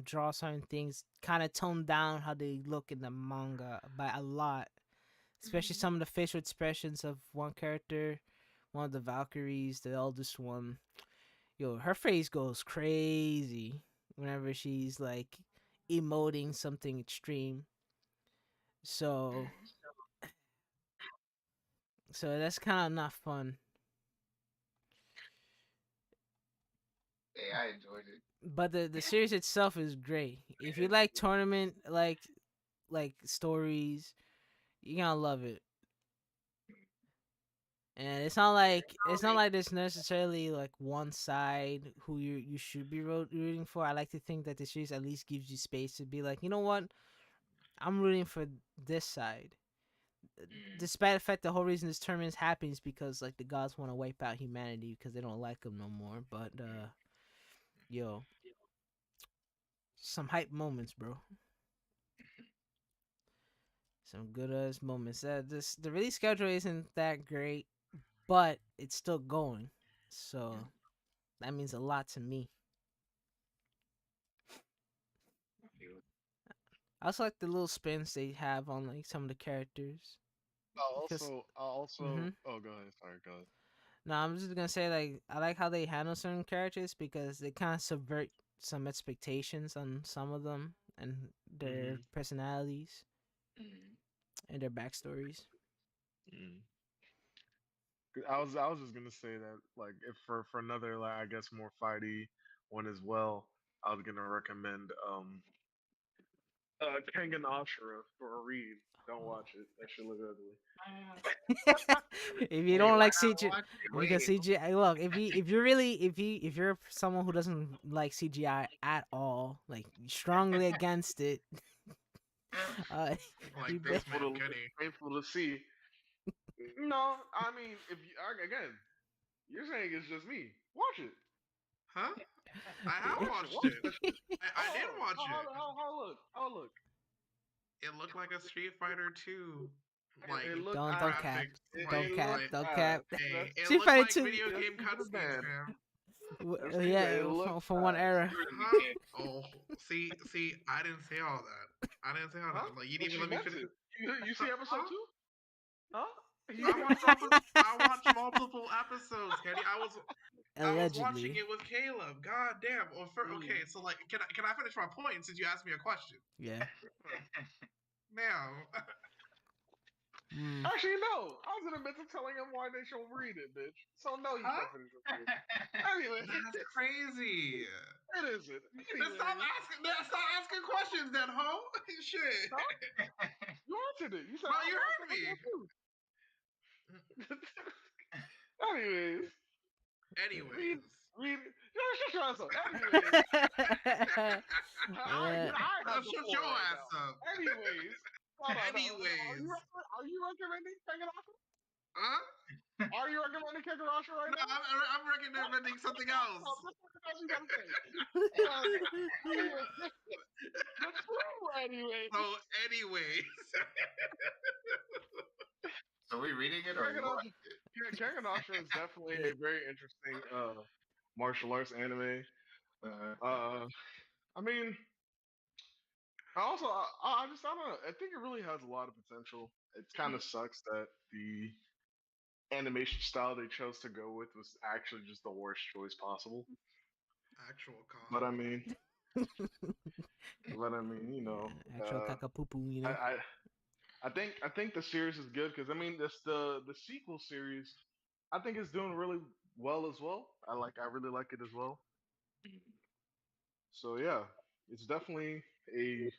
draw certain things kind of tone down how they look in the manga by a lot. Especially Mm. some of the facial expressions of one character, one of the Valkyries, the eldest one. Yo, her face goes crazy whenever she's like emoting something extreme. So Mm. so that's kind of not fun. Hey, I enjoyed it. But the series itself is great. If you like tournament like stories, you're gonna love it. And it's not like there's necessarily like one side who you should be rooting for. I like to think that the series at least gives you space to be like, you know what, I'm rooting for this side. Mm. Despite the fact the whole reason this tournament is happening is because like the gods want to wipe out humanity because they don't like them no more. But yo, some hype moments, bro. Some good ass moments. The release schedule isn't that great, but it's still going. So that means a lot to me. I feel it. I also like the little spins they have on like some of the characters because. I also. Mm-hmm. Oh, go ahead. Sorry, go ahead. No, I'm just gonna say like I like how they handle certain characters because they kind of subvert some expectations on some of them and their Mm-hmm. personalities Mm. and their backstories. Mm. I was just gonna say that like if for another like I guess more fighty one as well, I was gonna recommend Kengan Ashura for a read. Don't watch it. That shit look ugly. If you Wait, don't why like not CGI, watch it? because Wait. CGI, look, if you're someone who doesn't like CGI at all, like strongly against it, uh, you Like bet. this Painful man, to Kenny. painful to see. No, I mean if you again, you're saying it's just me. Watch it. Huh? I have Watch it. watched Watch it. that shit. I How did look? watch How it. how how how look? How look? It looked like a Street Fighter 2, like It looked Don't ass. cap, graphics. don't Like, It cap, looked like, don't ass. cap. That's hey, it Street looked Fighter like Two, video just game keep it a cutscenes, band. fam. Just keep it. It yeah, looked from one ass. era. Really Huh? can't. Oh, see, I didn't say all that. I didn't say all Huh? that. Like, you didn't But even you let me meant finish. it. You see episode Huh? two? Huh? You I see watched episode two? I watched multiple episodes, Kenny. I was watching Allegedly, it with Caleb. God damn. Mm. Okay, so like, can I finish my point since you asked me a question? yeah. Now, Mm. Actually, no. I was in the midst of telling him why they should read it, bitch. So no, you huh? can't finish your point. Anyway, That's crazy. it isn't. Then stop Anyways, asking. Then stop asking questions, then, ho. Shit. huh? You answered it. You said No, I you watched heard me. episode two. Anyways, read, Anyways. read. Shut your ass up. Anyways, uh, I have the Shut floor your right ass now. up. Anyways, no, no, no. Anyways. Are you recommending Tekken? Huh? Are you recommending Kegarashi right No, now? I'm recommending something else. That's what else you gotta say. Because anyway, the true anyway. So, anyways. So we reading it or we Kegarashi, watching it? Kegarashi is definitely a very interesting martial arts anime. Uh, Uh, I mean, I don't know. I think it really has a lot of potential. It kind of sucks that the animation style they chose to go with was actually just the worst choice possible. Actual But cock. I mean, but I mean, Actual kakapupu, I, I I think the series is good because I mean this the sequel series I think is doing really well as well. I really like it as well. So yeah, it's definitely a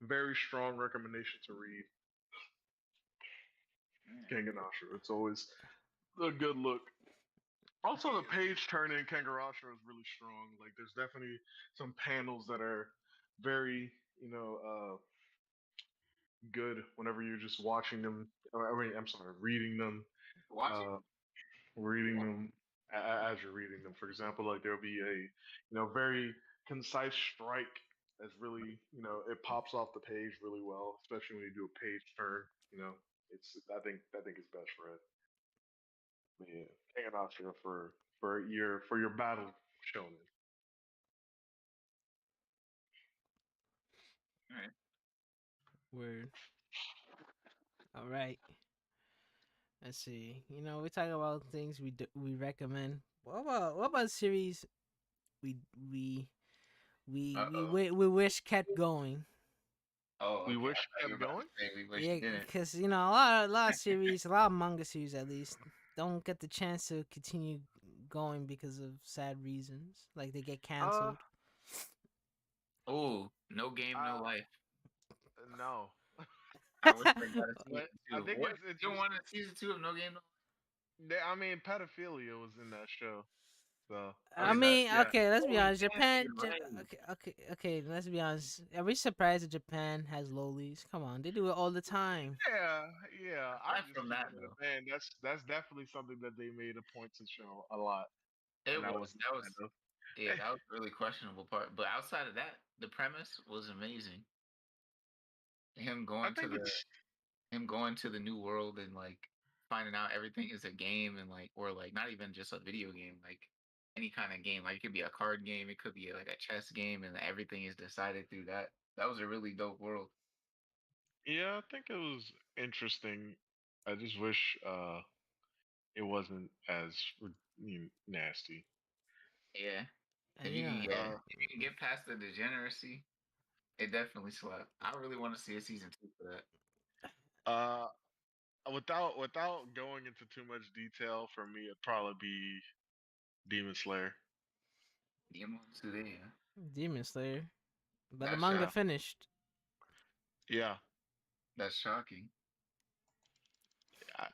very strong recommendation to read Yeah. Kanganashra. It's always a good look. Also, the page turn in Kangarashra is really strong. Like, there's definitely some panels that are very, good whenever you're just watching them. I mean, I'm sorry, reading them. Watching. Uh, reading them as you're reading them. For example, like there'll be a very concise strike that's really it pops off the page really well, especially when you do a page turn. It's I think it's best for it. But yeah, hanging out here for your battle shonen. All right. Word. All right. Let's see. We talk about things we recommend. What about series we we we Uh we oh. we, we wish kept going? Oh, We okay. I wish thought you were kept about going. to say we wish Yeah, you didn't. because a lot of series, a lot of manga series at least, don't get the chance to continue going because of sad reasons, like they get Uh, canceled. Oh, no game, no uh, life. no, I wish I got a but season I two. think What? it's You just want a season two of No Game No? I mean pedophilia was in that show, so I I mean Okay. that mean, yeah. okay, let's be Oh honest. yeah, Japan, you're right. okay. Let's be honest. Are we surprised that Japan has lolis? Come on, they do it all the time. Yeah, yeah. I'm Aside just from that keeping it a though, fan. That's definitely something that they made a point to show a lot, it and I was wasn't a that was fan of. yeah, that was a really questionable part. But outside of that, the premise was amazing. Him I going to think the it's him going to the new world and like finding out everything is a game and like or like not even just a video game, like any kind of game. Like it could be a card game, it could be like a chess game, and everything is decided through that. That was a really dope world. yeah. I think it was interesting. I just wish it wasn't as nasty. Yeah. And you know, Uh, If you can get past the degeneracy, it definitely slapped. I really want to see a season two for that. uh, without going into too much detail, for me it'd probably be Demon Slayer. Demon Slayer. Demon Slayer, but the That's manga shocking. finished. Yeah. That's shocking. I,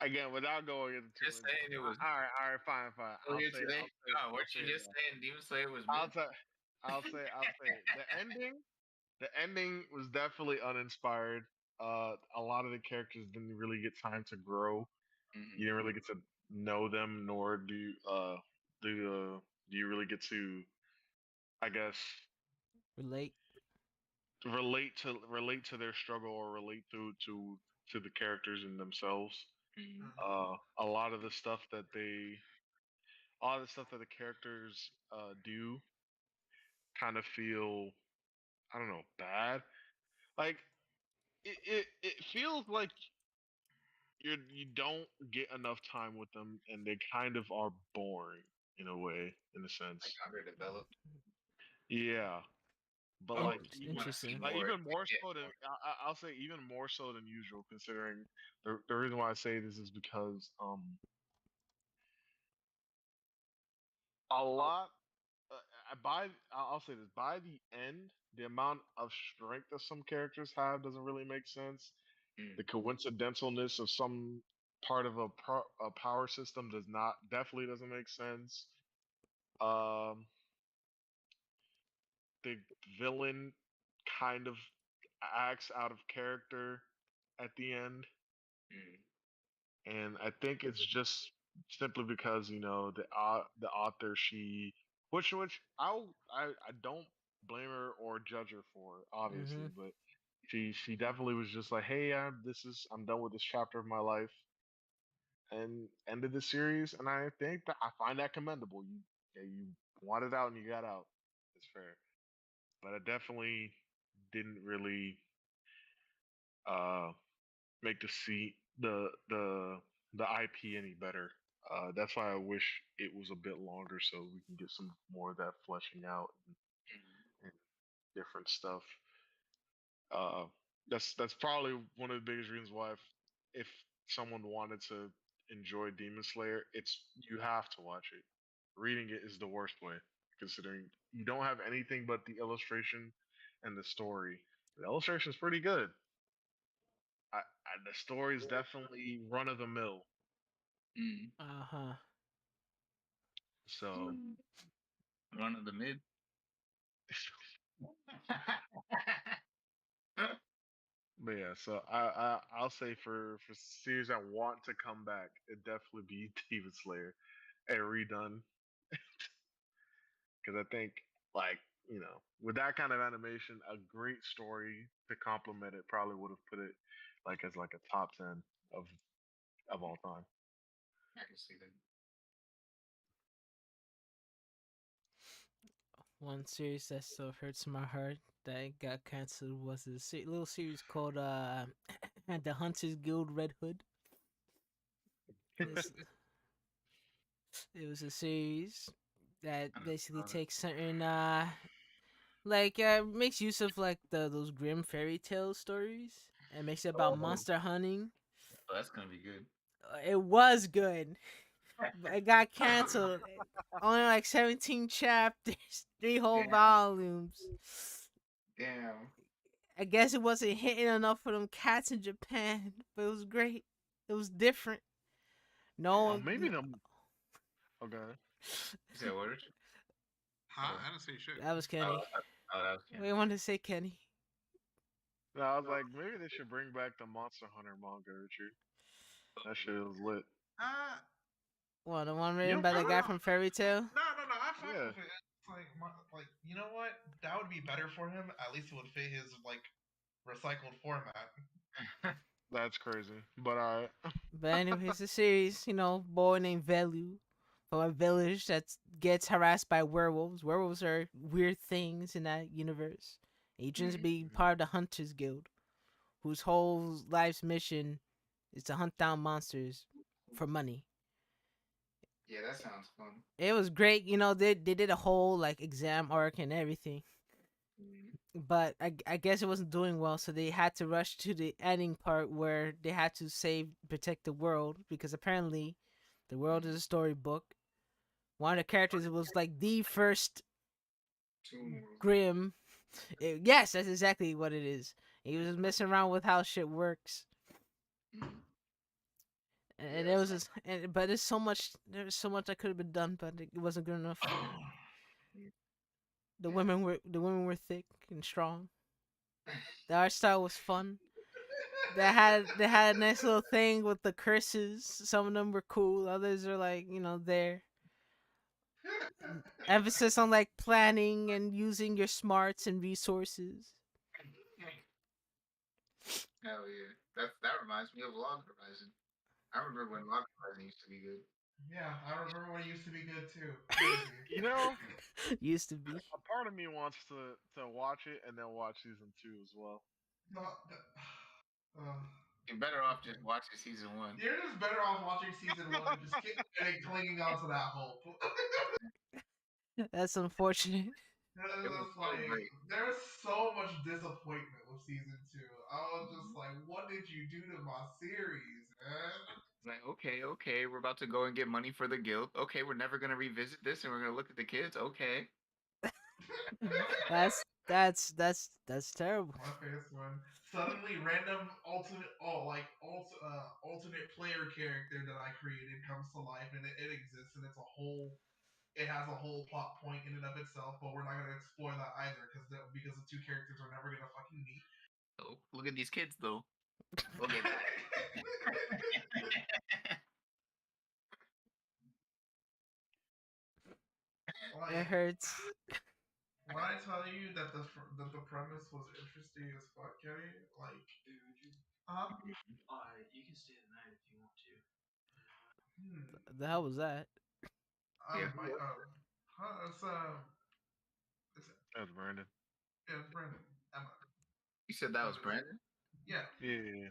again, without going into too Just much. saying it was All right, fine, fine. still here today. No, I'll weren't say you it just now. saying Demon Slayer was I'll mid? say, I'll say it. The ending was definitely uninspired. A lot of the characters didn't really get time to grow. You Mm-hmm. didn't really get to know them, nor do you really get to, I guess, Relate. relate to their struggle or relate to the characters in themselves. Mm-hmm. Uh-huh. A lot of the stuff that a lot of the stuff that the characters do kind of feel, I don't know, bad. Like it feels like you don't get enough time with them, and they kind of are boring in a way, in a Like sense. underdeveloped. Yeah, but Oh, like It's you want to see interesting. more even to more get so than more. I'll say even more so than usual, considering the reason why I say this is because a lot I'll say this by the end the amount of strength that some characters have doesn't really make sense. Mm, The coincidentalness of some part of a power system does not definitely doesn't make sense. Um, the villain kind of acts out of character at the end, mm, and I think it's just simply because the author which I don't blame her or judge her for Mm-hmm. obviously, but she definitely was just like, hey, I'm done with this chapter of my life and ended the series, and I think that I find that commendable. You wanted out and you got out. It's fair, but I definitely didn't really uh make the IP any better. That's why I wish it was a bit longer so we can get some more of that fleshing out and different stuff. Uh, that's probably one of the biggest reasons why if someone wanted to enjoy Demon Slayer, it's you have to watch it. Reading it is the worst way, considering you don't have anything but the illustration and the story. The illustration is pretty good. The story is definitely run of the mill. Mm. Uh huh. So, Run of the mid. but yeah, so I'll say for series that want to come back, it definitely be Demon Slayer and redone because I think like with that kind of animation, a great story to complement it probably would have put it like as like a top 10 of of all time. I can see that. One series that still hurts my heart that got canceled was a little series called The Hunters Guild Red Hood. This it was a series that I never basically saw that. takes certain makes use of like those grim fairy tale stories and makes it about Oh, monster hunting. oh, that's gonna be good. It was good, but it got canceled. Only like 17 chapters, three whole Damn, volumes. damn. I guess it wasn't hitting enough for them cats in Japan, but it was great. It was different. No Oh, one, maybe the okay. You said what? Richard? Huh? Oh, I didn't say shit. that was oh, Kenny. that was What do Kenny. you want to say, Kenny? No, I was like maybe they should bring back the Monster Hunter manga, Richard. That shit was lit. Uh, Well, the one You written don't by I the fuck don't with guy it? know. from Fairy Tale. No. I fuck Yeah, with it. It's like you know what? That would be better for him. At least it would fit his like recycled format. that's crazy. But alright. But anyways, the series, boy named Velu from a village that gets harassed by werewolves. Werewolves are weird things in that universe. He dreams to be part of the Hunters Guild, whose whole life's mission is to hunt down monsters for money. Yeah, that sounds fun. It was great, they did a whole like exam arc and everything. Mm. But I guess it wasn't doing well, so they had to rush to the ending part where they had to protect the world because apparently the world is Mm. a storybook. One of the characters was like the first Tomb World. Grim. Yes, that's exactly what it is. He was messing around with how shit works, Mm. Yeah, and it that was sounds. just, but there's so much, that could have been done, but it wasn't good enough. Yeah. The women were thick and strong. The art style was fun. They had a nice little thing with the curses. Some of them were cool. Others are like there. Emphasis on like planning and using your smarts and resources. Hell yeah. That reminds me of Log Horizon. I remember when Log Horizon used to be good. Yeah, I remember when it used to be good too. Crazy. You know, Used to be. a part of me wants to watch it and then watch season 2 as well. No, uh, You're better off just watching season one. you're just better off watching season one and just and clinging on to that hope. That's unfortunate. It was It's so like great. there's so much disappointment with season two. I was just like, what did you do to my series, man? Like, okay, okay, we're about to go and get money for the guild. Okay, we're never gonna revisit this, and we're gonna look at the kids. Okay. That's terrible. My face one. Suddenly, random alternate player character that I created comes to life, and it exists, and it has a whole plot point in and of itself. But we're not gonna explore that either because the two characters are never gonna fucking meet. Oh, look at these kids, though. Okay, that. It Like hurts. when I tell you that the premise was interesting as fuck, Kenny, like, huh? Hmm. The hell was that? Yeah. My huh, it's That's Brandon. Yeah, it's Brandon. Emma. You said that was Emma's. Brandon? Yeah. Yeah.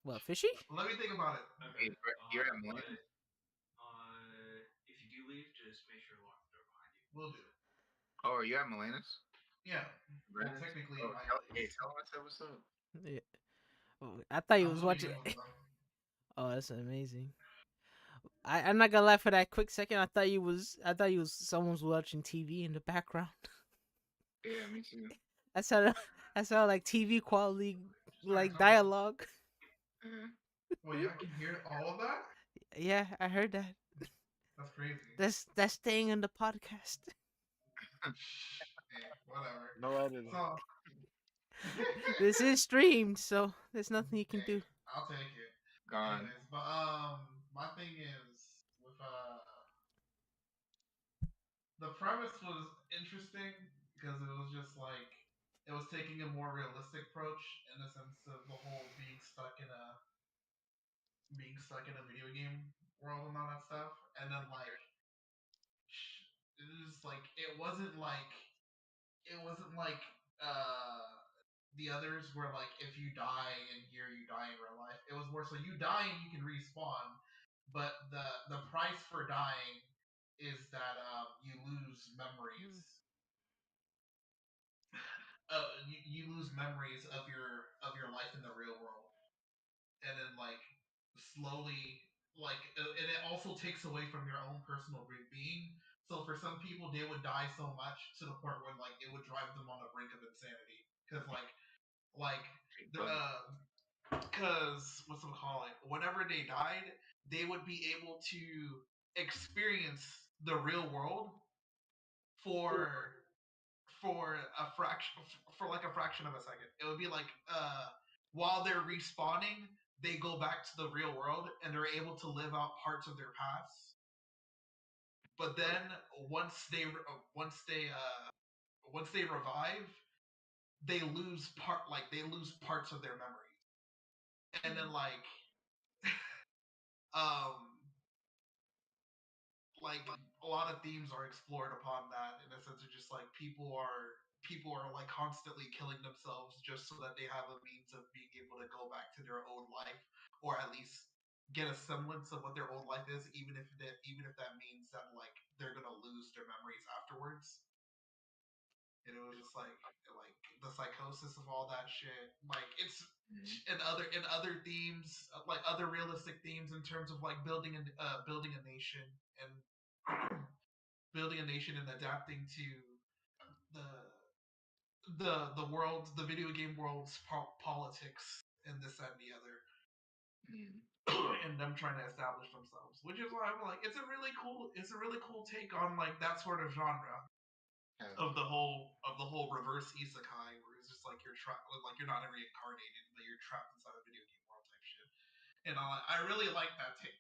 What, fishy? Let me think about it. Hey, you're at Millennium? We'll do. Oh, are you at Milena's? Yeah. Well, Brandon's? technically, Oh, my hey, place. tell him I said what's up. Yeah. Oh, I thought you I'm was zooming watching. in with them. Oh, that's amazing. I'm not gonna lie. For that quick second, I thought you was someone was watching TV in the background. Yeah, me too. I sounded I sounded like TV quality, Sorry, like someone. dialogue. Yeah. Well, y'all can hear all of that? Yeah, I heard that. That's crazy. That's staying in the podcast. Hey, whatever. No editing. So, This is streamed, so there's nothing you can hey, do. I'll take it. Gone. Anyways, but my thing is with the premise was interesting because it was just like it was taking a more realistic approach in the sense of the whole being stuck in a video game world and all that stuff, and then like it was like it wasn't like uh the others were like if you die in here you die in real life. It was more so you die and you can respawn, but the price for dying is that you lose memories. You lose memories of your life in the real world, and then like slowly and it also takes away from your own personal being. So for some people, they would die so much to the point where like it would drive them on the brink of insanity because like Big the brother. because what's them call it? Whenever they died, they would be able to experience the real world for for a fraction of a second. It would be like while they're respawning, they go back to the real world and they're able to live out parts of their past. But then once they revive, they lose parts of their memory. And then um like a lot of themes are explored upon that in a sense of just like people are like constantly killing themselves just so that they have a means of being able to go back to their old life or at least get a semblance of what their old life is even if that means that like they're gonna lose their memories afterwards. And it was just like the psychosis of all that shit. Like it's Mhm. in other themes, like other realistic themes in terms of like building a nation and building a nation and adapting to the the world, the video game world's politics and this that and the other, Mhm. and them trying to establish themselves. Which is why I'm like, it's a really cool take on like that sort of genre Hell of the whole reverse isekai, where it's just like you're trapped, like you're not reincarnated, but you're trapped inside a video game world type shit. And I really like that take,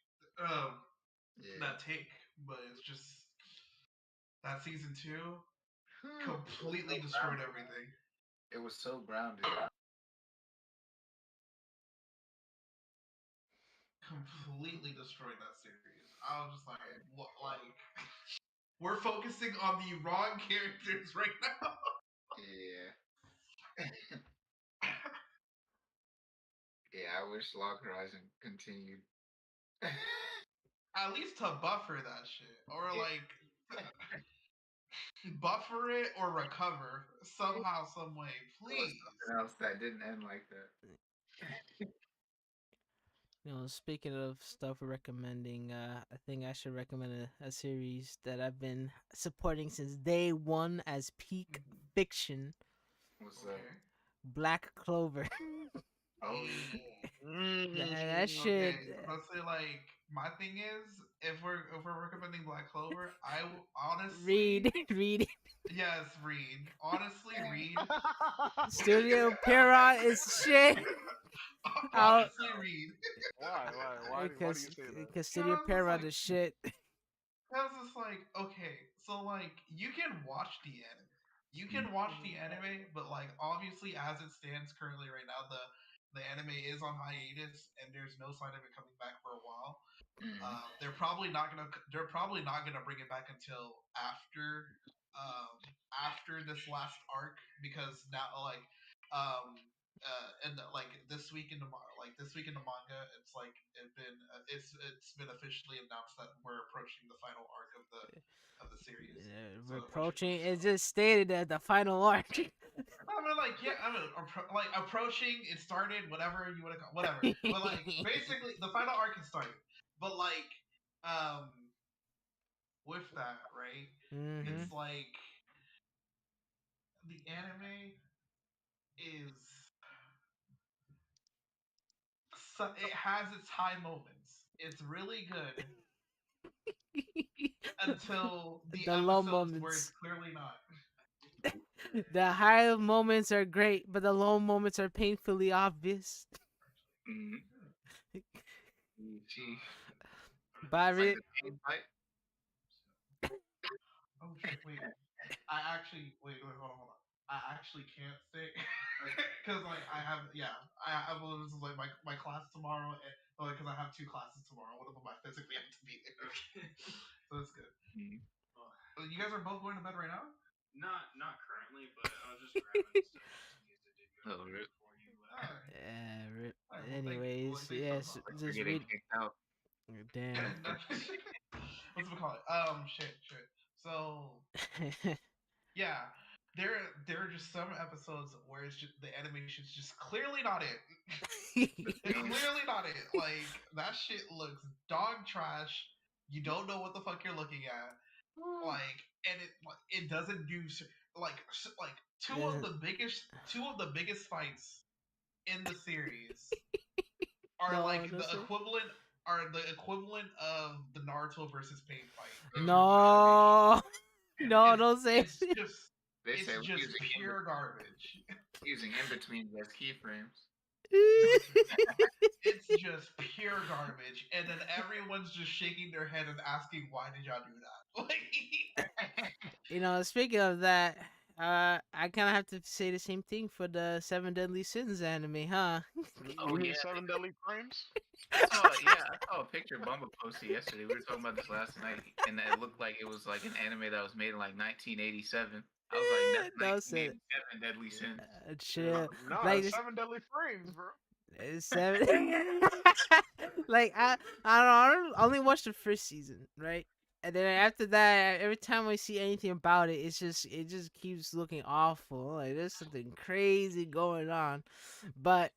yeah. that take, but it's just that season two It was so completely destroyed grounded. everything. It was so grounded. Completely destroyed that series. I was just like, what? Like, we're focusing on the wrong characters right now. Yeah. Yeah, I wish Log Horizon continued. At least to buffer that shit, or Yeah. like buffer it or recover somehow, some way, There was please. something else that didn't end like that. Speaking of stuff we're recommending, I think I should recommend a series that I've been supporting since day one as peak Mhm. fiction. What's up? Okay. Black Clover. Oh, Hey. That Okay. shit. Let's say like my thing is if we're recommending Black Clover, I will honestly Read, read. yes read honestly read Studio Pierrot is shit. I'll, honestly read Why? Why? Why do because you say that? because Studio because it's Pierrot like is shit. because it's like okay so like you can watch the anime. You mm, can watch the anime, but like obviously as it stands currently right now, the anime is on hiatus and there's no sign of it coming back for a while. mm, They're probably not gonna bring it back until after. after this last arc because now and like this week in the manga it's been officially announced that we're approaching the final arc of the series, so Reproaching which is it just stated that the final arc. I mean, like, yeah, I mean, like approaching. It started, whatever you want to call, whatever. But like, basically, the final arc has started. But like, um, with that, right? Mm-hmm. It's like the anime is it has its high moments. It's really good until the The low episodes where it's moments. clearly not. The high moments are great, but the low moments are painfully obvious. Mm-hmm. Sheesh. It's like Byron, the pain fight. Oh shit! Wait, I actually wait, hold on. I actually can't say because like I have this is like my class tomorrow, and like because I have two classes tomorrow. One of them I physically have to be there, so it's good. Mm-hmm. You guys are both going to bed right now? Not currently, but I was just grabbing stuff just in case it did go Oh, out rip. before you left. Alright. Alright, well thank you. Well, anyways, thanks for the yes, thought. We're just getting read. kicked out. Damn. What's it called? Shit. So yeah, there are just some episodes where it's just the animation's just clearly not it. It's clearly not it. Like that shit looks dog trash. You don't know what the fuck you're looking at. Like, and it doesn't do like Doesn't two of the biggest fights in the series are no, like no sir. the equivalent of the Naruto versus Pain fight in terms of animation. No, no, It's don't say. it's just They it's say we're just pure garbage. using in between as keyframes. No, it's just pure garbage, and then everyone's just shaking their head and asking, "Why did y'all do that?" Like, Speaking of that, I kind of have to say the same thing for the Seven Deadly Sins anime, huh? Oh You mean yeah, Seven Deadly Frames? I saw a picture Bumba posted yesterday. We were talking about this last night, and it looked like it was like an anime that was made in like 1987. I was like, that's No, sir. 1987 Deadly Sins. Chill. No, Like it's this, Seven Deadly Frames, bro. seven. Like I don't know. I only watched the first season, right? And then after that, every time I see anything about it, it just keeps looking awful. Like there's something crazy going on. But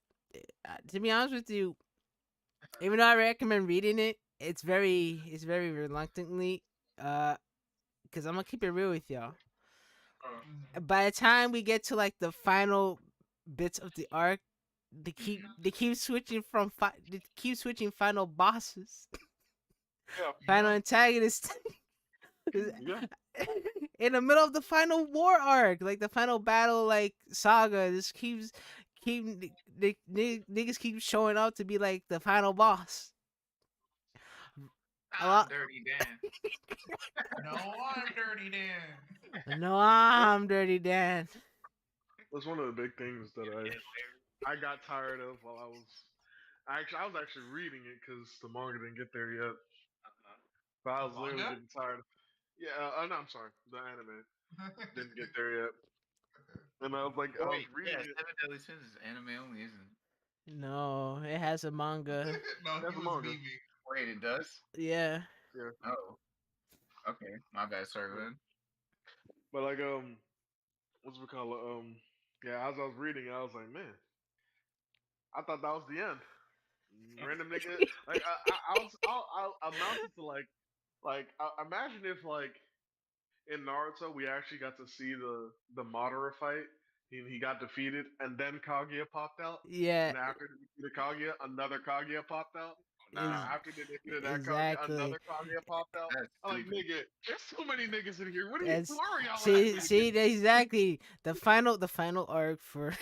to be honest with you, even though I recommend reading it, it's very reluctantly. Uh, because I'm gonna keep it real with y'all. By the time we get to like the final bits of the arc, they keep switching they keep switching final bosses, Yeah, final yep. antagonists yeah. in the middle of the final war arc, like the final battle, like saga. This niggas keep showing up to be like the final boss. A I'm lot. Dirty Dan. No, I'm Dirty Dan. No, I'm Dirty Dan. That's one of the big things that I got tired of while I was actually reading it because the manga didn't get there yet. But I The was literally manga? getting tired. Yeah, no, I'm sorry, the anime didn't get there yet, and I was like, I was Wait, yeah, reading it. Seven Deadly Sins is anime only, isn't it? No, it has a manga. No, he That's a was manga. memeing. Wait, it does? Yeah. Yeah, Oh, okay. My bad. Sorry, yeah. man. But like what's it called? Yeah, as I was reading, I was like, man, I thought that was the end. Random nigga, like I'll amount it to imagine if like in Naruto we actually got to see the Madara fight. He got defeated, and then Kaguya popped out, Yeah. and after they defeated Kaguya, another Kaguya popped out. Is Nah, After they defeated that Kaguya, exactly. another Kaguya popped out. that's I'm like, stupid. nigga, there's so many niggas in here. Who That's are y'all see laughing at? see exactly the final arc for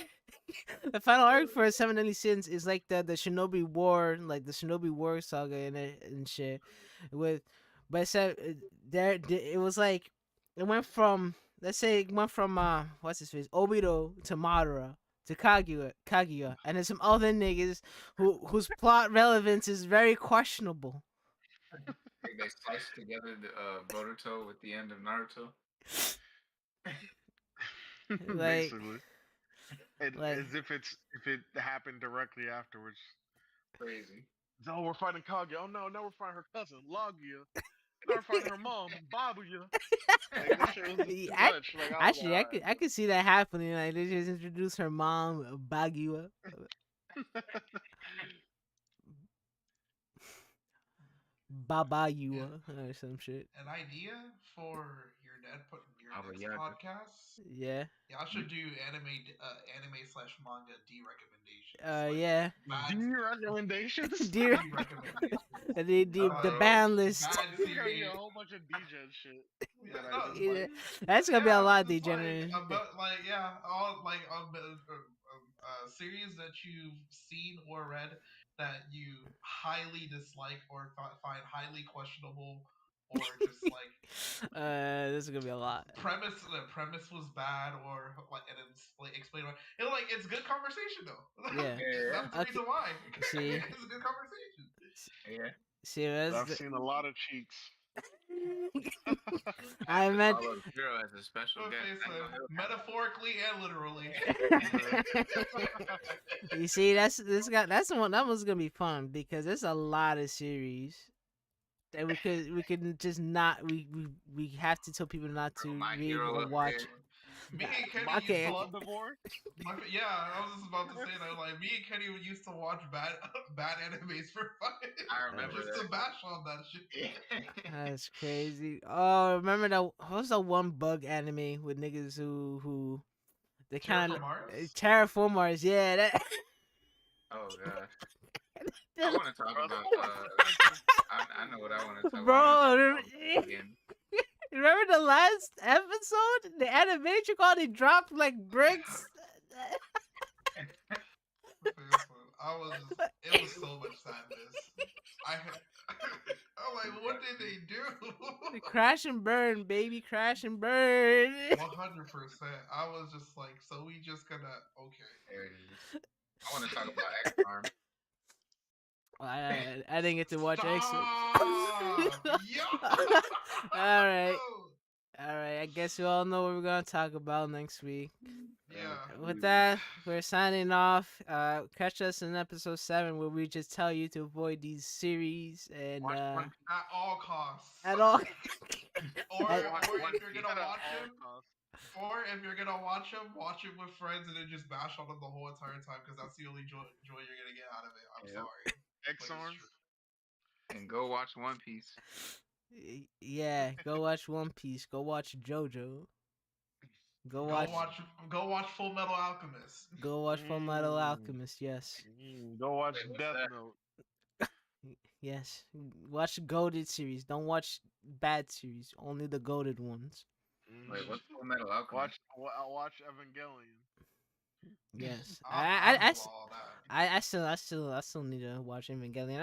the final arc for Seven Deadly Sins is like the Shinobi War, like the Shinobi War saga and shit. With but it was like it went from, let's say it went from what's his face, Obito to Madara to Kaguya, and there's some other niggas whose plot relevance is very questionable. They sliced together the Boruto with the end of Naruto. Like, Basically, and like as if it happened directly afterwards. Crazy. Oh, we're fighting Kaguya. Oh no, now we're fighting her cousin Logia. Now we're fighting her mom Babuya. Like this shit was just too I, much. Like I was actually, I could see that happening. Like they just introduce her mom, Bagua, like, Yeah, Babayua, or some shit. an idea for your Baba next Yaga. podcast. Yeah. Y'all should do anime slash manga D recommendations, like Yeah. bad D recommendations. Dear, D recommendations, the like Uh-oh. ban list. bad There's gonna be a series. whole bunch of DJ shit Yeah, that I no, do. it's like Yeah, that's gonna be a yeah, lot of it's like degeneration. about like yeah, all like series that you've seen or read that you highly dislike or find highly questionable, or just like This is gonna be a lot. the premise was bad, or like and it's like explain why. And like it's good conversation though. Yeah. That's the Okay. reason why. See, It's a good conversation. Yeah. see, I've seen a lot of cheeks. I Have to meant. call up Zero as a special Let's guest. face I know it, he'll have metaphorically and literally. You see, that's the one that one's gonna be fun because there's a lot of series that we could just not we have to tell people not Bro, to My read Hero or up watch. there. Me and I Kenny used to. can't. Blood divorce. Yeah, I was just about to say that. Like me and Kenny used to watch bad animes for fun, I remember just to bash on that shit. that. That's crazy. Oh, remember that? What was the one bug anime with niggas who they Terror kind from of Mars. terraformers? Yeah, that. Oh gosh. I want to talk Bro, about. so expensive. I know what I want to talk about. I Bro, want to talk about again. remember the last episode? The animation called it dropped like bricks. I was just, it was so much sadness. I, I'm like, what did they do? Crash and burn, baby, crash and burn. 100%. I was just like, so we just gonna okay. There it is. I want to talk about X Arm. I didn't get to watch Exo. Stop! Yo! All right. All right, I guess you all know what we're gonna talk about next week. Yeah. With that, we're signing off. Catch us in episode 7 where we just tell you to avoid these series and Watch One Piece. At all costs. at all. Or At- if you're gonna At all watch him, costs. or if you're gonna watch it with friends and then just bash on them the whole entire time because that's the only joy you're gonna get out of it. I'm Yep. sorry. But it's X-Arm. true. And go watch One Piece. Yeah, go watch One Piece. Go watch JoJo. Go watch. Go watch Full Metal Alchemist. Go watch Full Metal Mm. Alchemist. Yes. Go watch Wait, what's Death that? Note. Yes. Watch goaded series. Don't watch bad series. Only the goaded ones. Wait, what's Full Metal Alchemist? Watch Evangelion. Yes. I'll do all that. I still need to watch Evangelion.